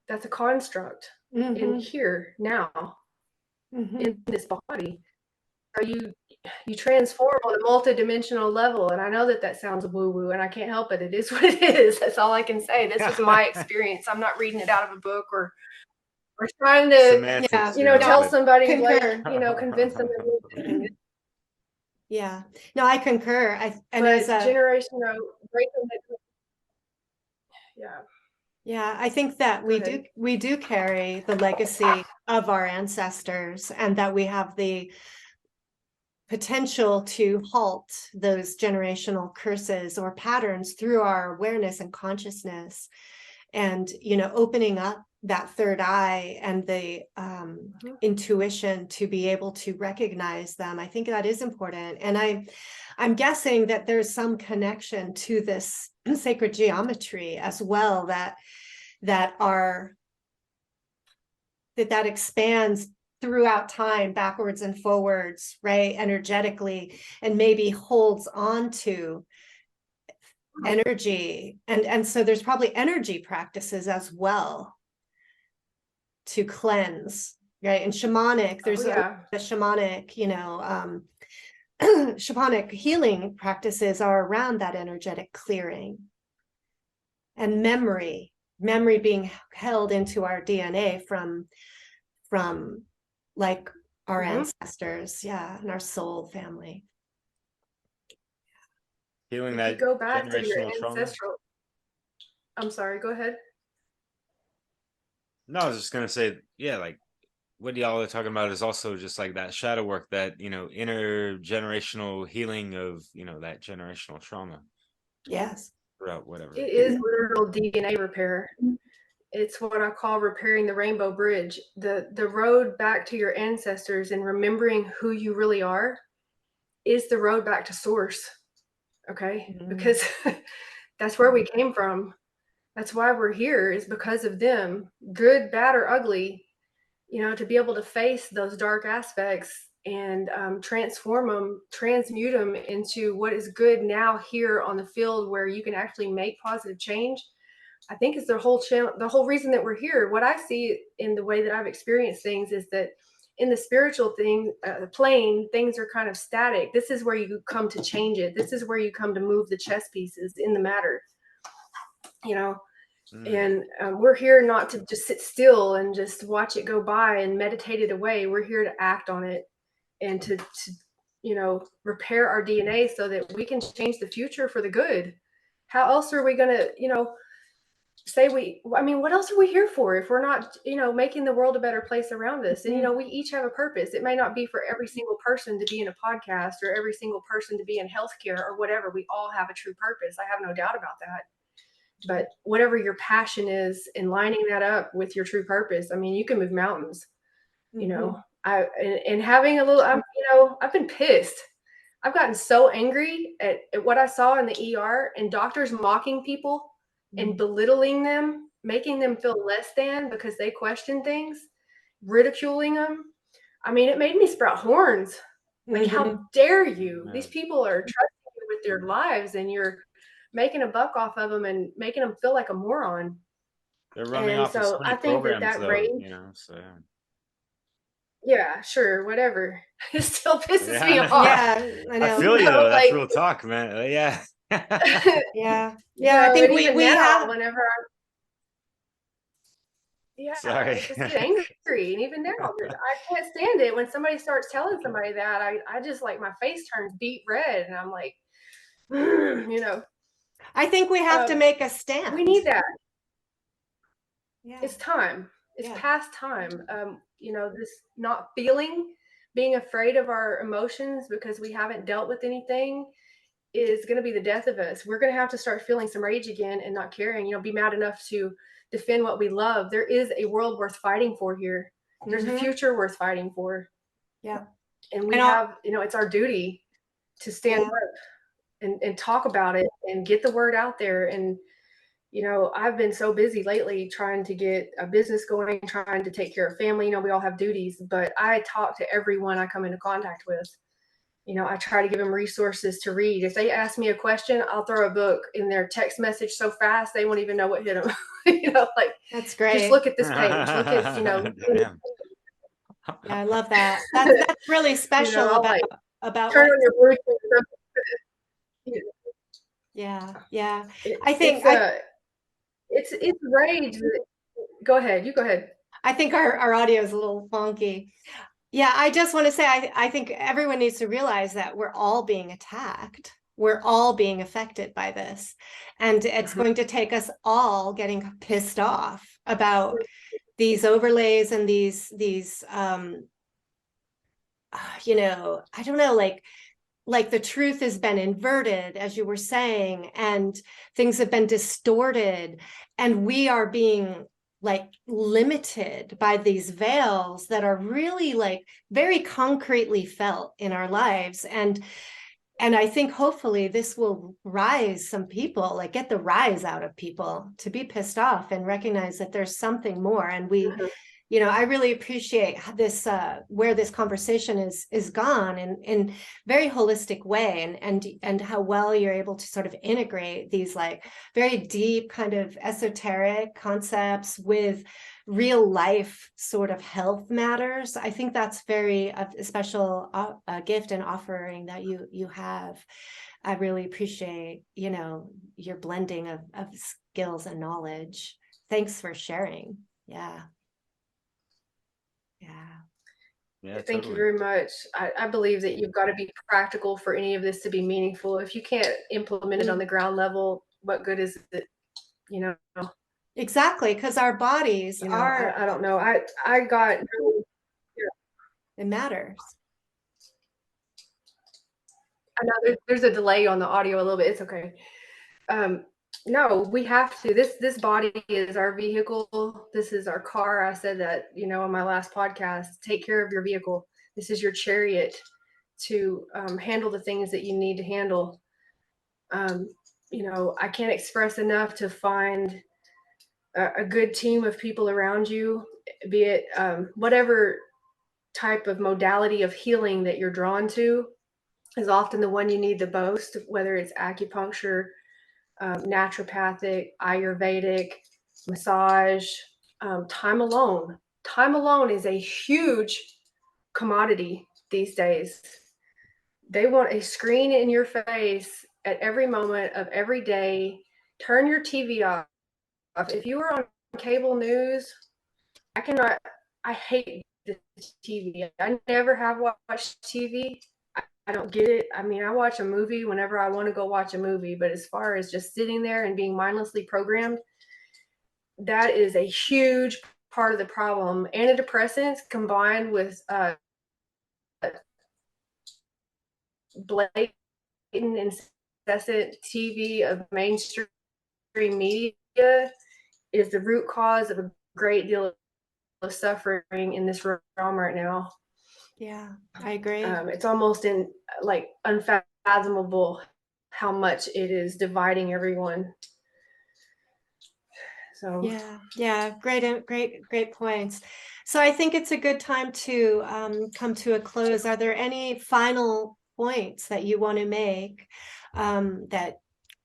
That's a construct in here now, in this body. So you transform on a multidimensional level. And I know that sounds woo-woo, and I can't help it. It is what it is. That's all I can say. This is my experience. I'm not reading it out of a book or trying to semantics, tell somebody, concur. like, convince them of anything. Yeah, no, I concur. And as a generation, yeah, I think that we do carry the legacy of our ancestors, and that we have the potential to halt those generational curses or patterns through our awareness and consciousness, and opening up that third eye and the intuition to be able to recognize them. I think that is important. And I'm guessing that there's some connection to this sacred geometry as well, that expands throughout time, backwards and forwards, right, energetically, and maybe holds on to energy. And so there's probably energy practices as well to cleanse, right? And shamanic, there's a shamanic, shamanic healing practices are around that energetic clearing. And memory being held into our DNA from like our ancestors, and our soul family. Healing if that you go back to your trauma. ancestral. I'm sorry, go ahead. No, I was just gonna say, like what y'all are talking about is also just like that shadow work, that intergenerational healing of that generational trauma. Yes. Throughout whatever. It is literal DNA repair. It's what I call repairing the rainbow bridge. The road back to your ancestors and remembering who you really are is the road back to source. Okay? Because that's where we came from. That's why we're here, is because of them, good, bad, or ugly, to be able to face those dark aspects and transform them, transmute them into what is good now here on the field, where you can actually make positive change. I think is the whole reason that we're here. What I see in the way that I've experienced things is that in the spiritual plane, things are kind of static. This is where you come to change it. This is where you come to move the chess pieces in the matter, and we're here not to just sit still and just watch it go by and meditate it away. We're here to act on it and to repair our DNA so that we can change the future for the good. How else are we going to, what else are we here for if we're not, making the world a better place around us? And, we each have a purpose. It may not be for every single person to be in a podcast or every single person to be in healthcare or whatever. We all have a true purpose. I have no doubt about that. But whatever your passion is, and lining that up with your true purpose, you can move mountains, and having a little, I've been pissed. I've gotten so angry at what I saw in the ER, and doctors mocking people and belittling them, making them feel less than because they question things, ridiculing them. It made me sprout horns. Like, how dare you? These people are trusting you with their lives, and you're making a buck off of them and making them feel like a moron. They're running off of so many programs, though, so. Yeah, sure, whatever. It still pisses me off. Yeah, I know. I feel you, though. That's real talk, man. Yeah. Yeah. I think we have. Whenever Yeah, Sorry. I just get angry. And even now, I can't stand it when somebody starts telling somebody that. I just like my face turns beet red, and I'm like, you know, I think we have to make a stand. we need that. Yeah. It's time. It's Yeah. past time. You know, this not feeling, being afraid of our emotions because we haven't dealt with anything is going to be the death of us. We're going to have to start feeling some rage again and not caring, you know, be mad enough to defend what we love. There is a world worth fighting for here. There's a future worth fighting for. Yeah. And we have, you know, it's our duty to stand up and talk about it and get the word out there. And, you know, I've been so busy lately trying to get a business going, trying to take care of family. You know, we all have duties, but I talk to everyone I come into contact with. You know, I try to give them resources to read. If they ask me a question, I'll throw a book in their text message so fast they won't even know what hit them. You know, like, that's great. Just look at this page. Look at, you know. Damn. Yeah, I love that. That's really special, you know, about turn what. on your Bluetooth. Yeah, yeah. I think it's rage. Go ahead. You go ahead. I think our audio is a little funky. Yeah, I just want to say I think everyone needs to realize that we're all being attacked. We're all being affected by this. And it's going to take us all getting pissed off about these overlays and these you know, I don't know, like the truth has been inverted, as you were saying, and things have been distorted, and we are being like limited by these veils that are really like very concretely felt in our lives. And I think hopefully this will rise some people, like get the rise out of people to be pissed off and recognize that there's something more. And we, you know, I really appreciate this where this conversation is gone in very holistic way, and how well you're able to sort of integrate these like very deep kind of esoteric concepts with real life sort of health matters. I think that's very a special gift and offering that you have. I really appreciate, you know, your blending of skills and knowledge. Thanks for sharing. Yeah. Yeah, Thank you very much. I believe that you've got to be practical for any of this to be meaningful. If you can't implement it on the ground level, what good is it? You know. Exactly, because our bodies are. I don't know. I got. It matters. I know there's a delay on the audio a little bit. It's okay. No, we have to. This body is our vehicle. This is our car. I said that, you know, on my last podcast. Take care of your vehicle. This is your chariot to handle the things that you need to handle. You know, I can't express enough to find a good team of people around you, be it whatever type of modality of healing that you're drawn to, is often the one you need the most, whether it's acupuncture, naturopathic, Ayurvedic, massage, time alone. Time alone is a huge commodity these days. They want a screen in your face at every moment of every day. Turn your TV off. If you are on cable news, I hate the TV. I never have watched TV. I don't get it. I mean, I watch a movie whenever I want to go watch a movie, but as far as just sitting there and being mindlessly programmed, that is a huge part of the problem. Antidepressants combined with blatant, incessant TV of mainstream media is the root cause of a great deal of suffering in this realm right now. Yeah, I agree. It's almost unfathomable how much it is dividing everyone. So yeah, great points. So I think it's a good time to come to a close. Are there any final points that you want to make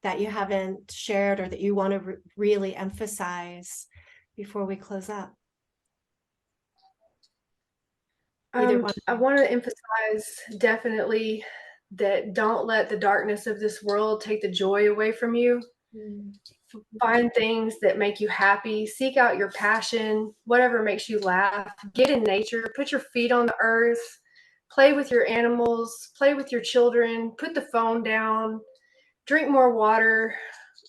that you haven't shared, or that you want to really emphasize before we close up? Either one. I want to emphasize definitely that don't let the darkness of this world take the joy away from you. Find things that make you happy. Seek out your passion, whatever makes you laugh. Get in nature. Put your feet on the earth. Play with your animals. Play with your children. Put the phone down. Drink more water.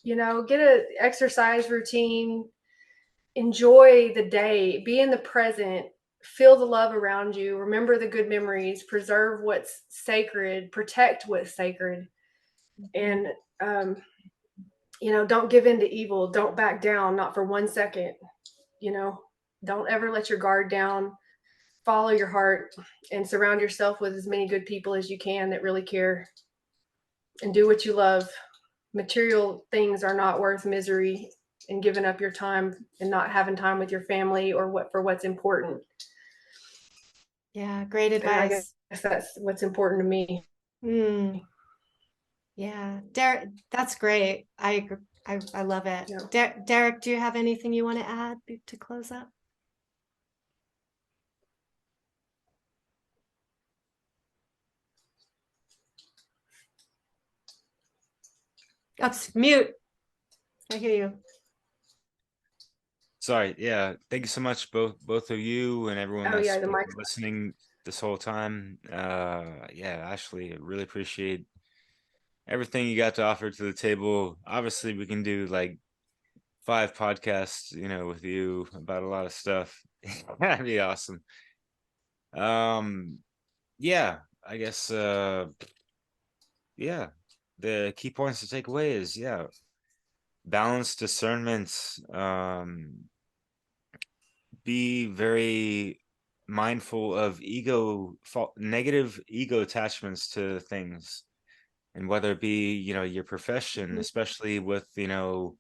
Get an exercise routine. Enjoy the day. Be in the present. Feel the love around you. Remember the good memories. Preserve what's sacred. Protect what's sacred. And don't give in to evil. Don't back down, not for 1 second. Don't ever let your guard down. Follow your heart and surround yourself with as many good people as you can that really care, and do what you love. Material things are not worth misery and giving up your time and not having time with your family or what's important. Yeah, great And I advice. guess that's what's important to me. Yeah, Derek, that's great. I love it. Yeah. Derek, do you have anything you want to add to close up? Oops, mute. I hear you. Sorry. Yeah. Thank you so much, both of you and everyone that's The been mic. listening this whole time. Yeah, Ashley, I really appreciate everything you got to offer to the table. Obviously, we can do like 5 podcasts, with you about a lot of stuff. That'd be awesome. Yeah, I guess yeah, the key points to take away is balance, discernment, be very mindful of negative ego attachments to things, and whether it be your profession, especially with people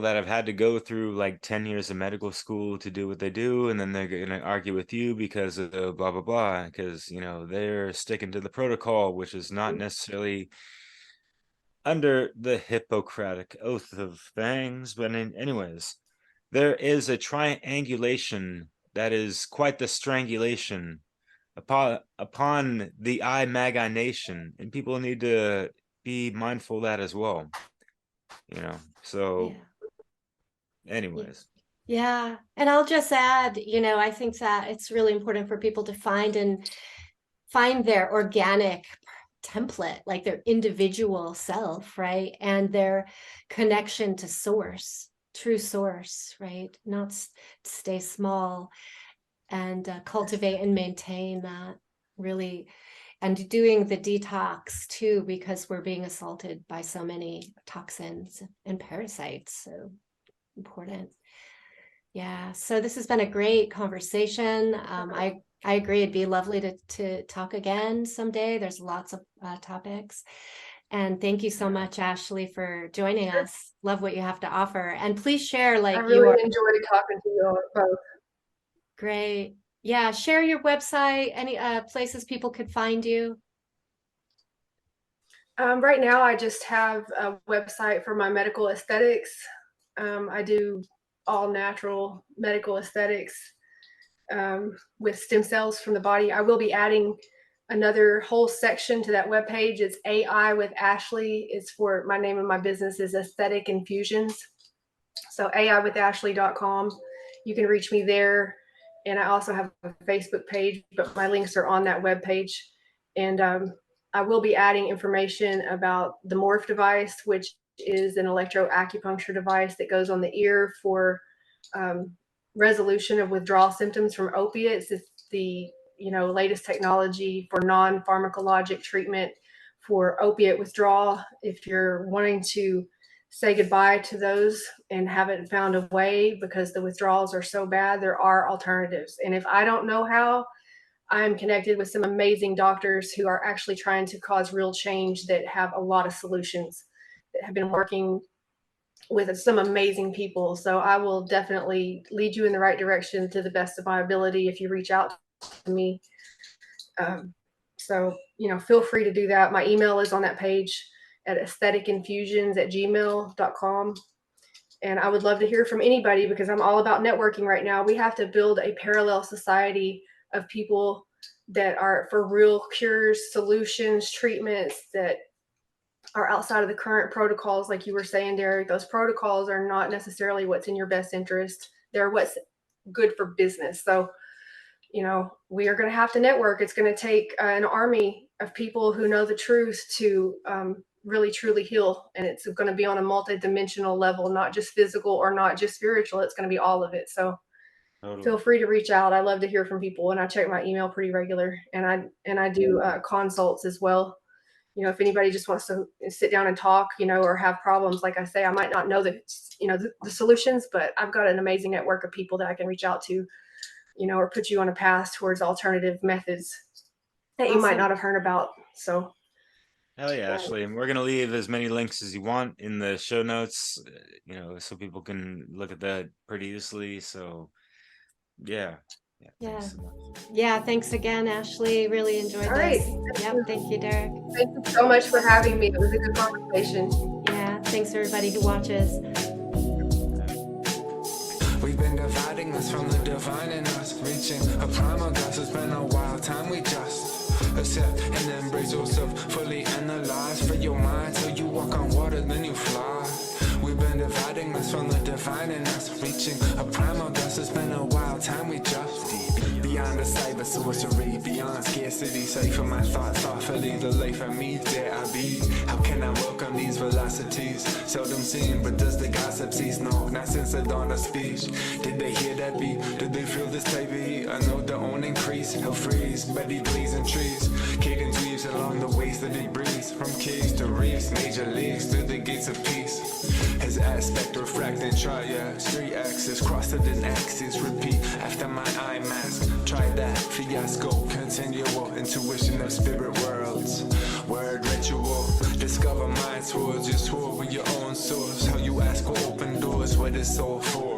that have had to go through like 10 years of medical school to do what they do, and then they're going to argue with you because of blah blah blah, because they're sticking to the protocol, which is not necessarily under the Hippocratic oath of things. But anyways, there is a triangulation that is quite the strangulation upon the I Magi nation, and people need to be mindful of that as well. So anyways. Yeah. And I'll just add, I think that it's really important for people to find their organic template, like their individual self, right? And their connection to source, true source, right? Not stay small, and cultivate and maintain that, really. And doing the detox too, because we're being assaulted by so many toxins and parasites. So important. Yeah, so this has been a great conversation. I agree, it'd be lovely to talk again someday. There's lots of topics. And thank you so much, Ashley, for joining us. Love what you have to offer. And please share I really enjoyed talking to you both. Great. Yeah, share your website, any places people could find you. Right now, I just have a website for my medical aesthetics. I do all natural medical aesthetics with stem cells from the body. I will be adding another whole section to that webpage. It's AI with Ashley. It's for my name of my business is Aesthetic Infusions. So aiwithashley.com. You can reach me there. And I also have a Facebook page, but my links are on that webpage. And I will be adding information about the Morph device, which is an electroacupuncture device that goes on the ear for resolution of withdrawal symptoms from opiates. It's the latest technology for non-pharmacologic treatment for opiate withdrawal. If you're wanting to say goodbye to those and haven't found a way because the withdrawals are so bad, there are alternatives. And if I don't know how, I'm connected with some amazing doctors who are actually trying to cause real change that have a lot of solutions, that have been working with some amazing people. So I will definitely lead you in the right direction to the best of my ability if you reach out to me. So, feel free to do that. My email is on that page at aestheticinfusions@gmail.com. And I would love to hear from anybody because I'm all about networking right now. We have to build a parallel society of people that are for real cures, solutions, treatments that are outside of the current protocols, like you were saying, Derek. Those protocols are not necessarily what's in your best interest. They're what's good for business. So, you know, we are going to have to network. It's going to take an army of people who know the truth to really truly heal. And it's going to be on a multi-dimensional level, not just physical or not just spiritual. It's going to be all of it. So feel free to reach out. I love to hear from people, and I check my email pretty regular, and I do consults as well. You know, if anybody just wants to sit down and talk, you know, or have problems, like I say, I might not know the solutions, but I've got an amazing network of people that I can reach out to, you know, or put you on a path towards alternative methods that you might not have heard about. So hell yeah, Ashley. And we're gonna leave as many links as you want in the show notes, you know, so people can look at that pretty easily. So yeah. Thanks so much. Yeah, thanks again, Ashley. Really enjoyed this. Yep, thank you, Derek. Thank you so much for having me. It was a good conversation. Yeah, thanks everybody who watches. We've been dividing us from the divine in us, reaching a primal dust. It's been a wild time, we just accept and embrace yourself, fully analyze for your mind till you walk on water, then you fly. We've been dividing us from the divine in us, reaching a primal dust. It's been a wild time, we just beyond the cyber sorcery, beyond scarcity, safe for my thoughts, thoughtfully, the life of me, there I be. How can I welcome these velocities? Seldom seen, but does the gossip cease? No, not since the dawn of speech. Did they hear that beat? Did they feel this type of heat? I know their own increase, hell freeze, Betty blazing trees. Cadence weaves along the ways that they breathe, from caves to reefs, major leagues to the gates of peace. His aspect refracting triads, 3 axes, crossed it in axes, repeat after my eye mask. Try that fiasco, continual intuition of spirit worlds. Word ritual, discover mind towards your tour with your own source. How you ask will open doors, what it's all for.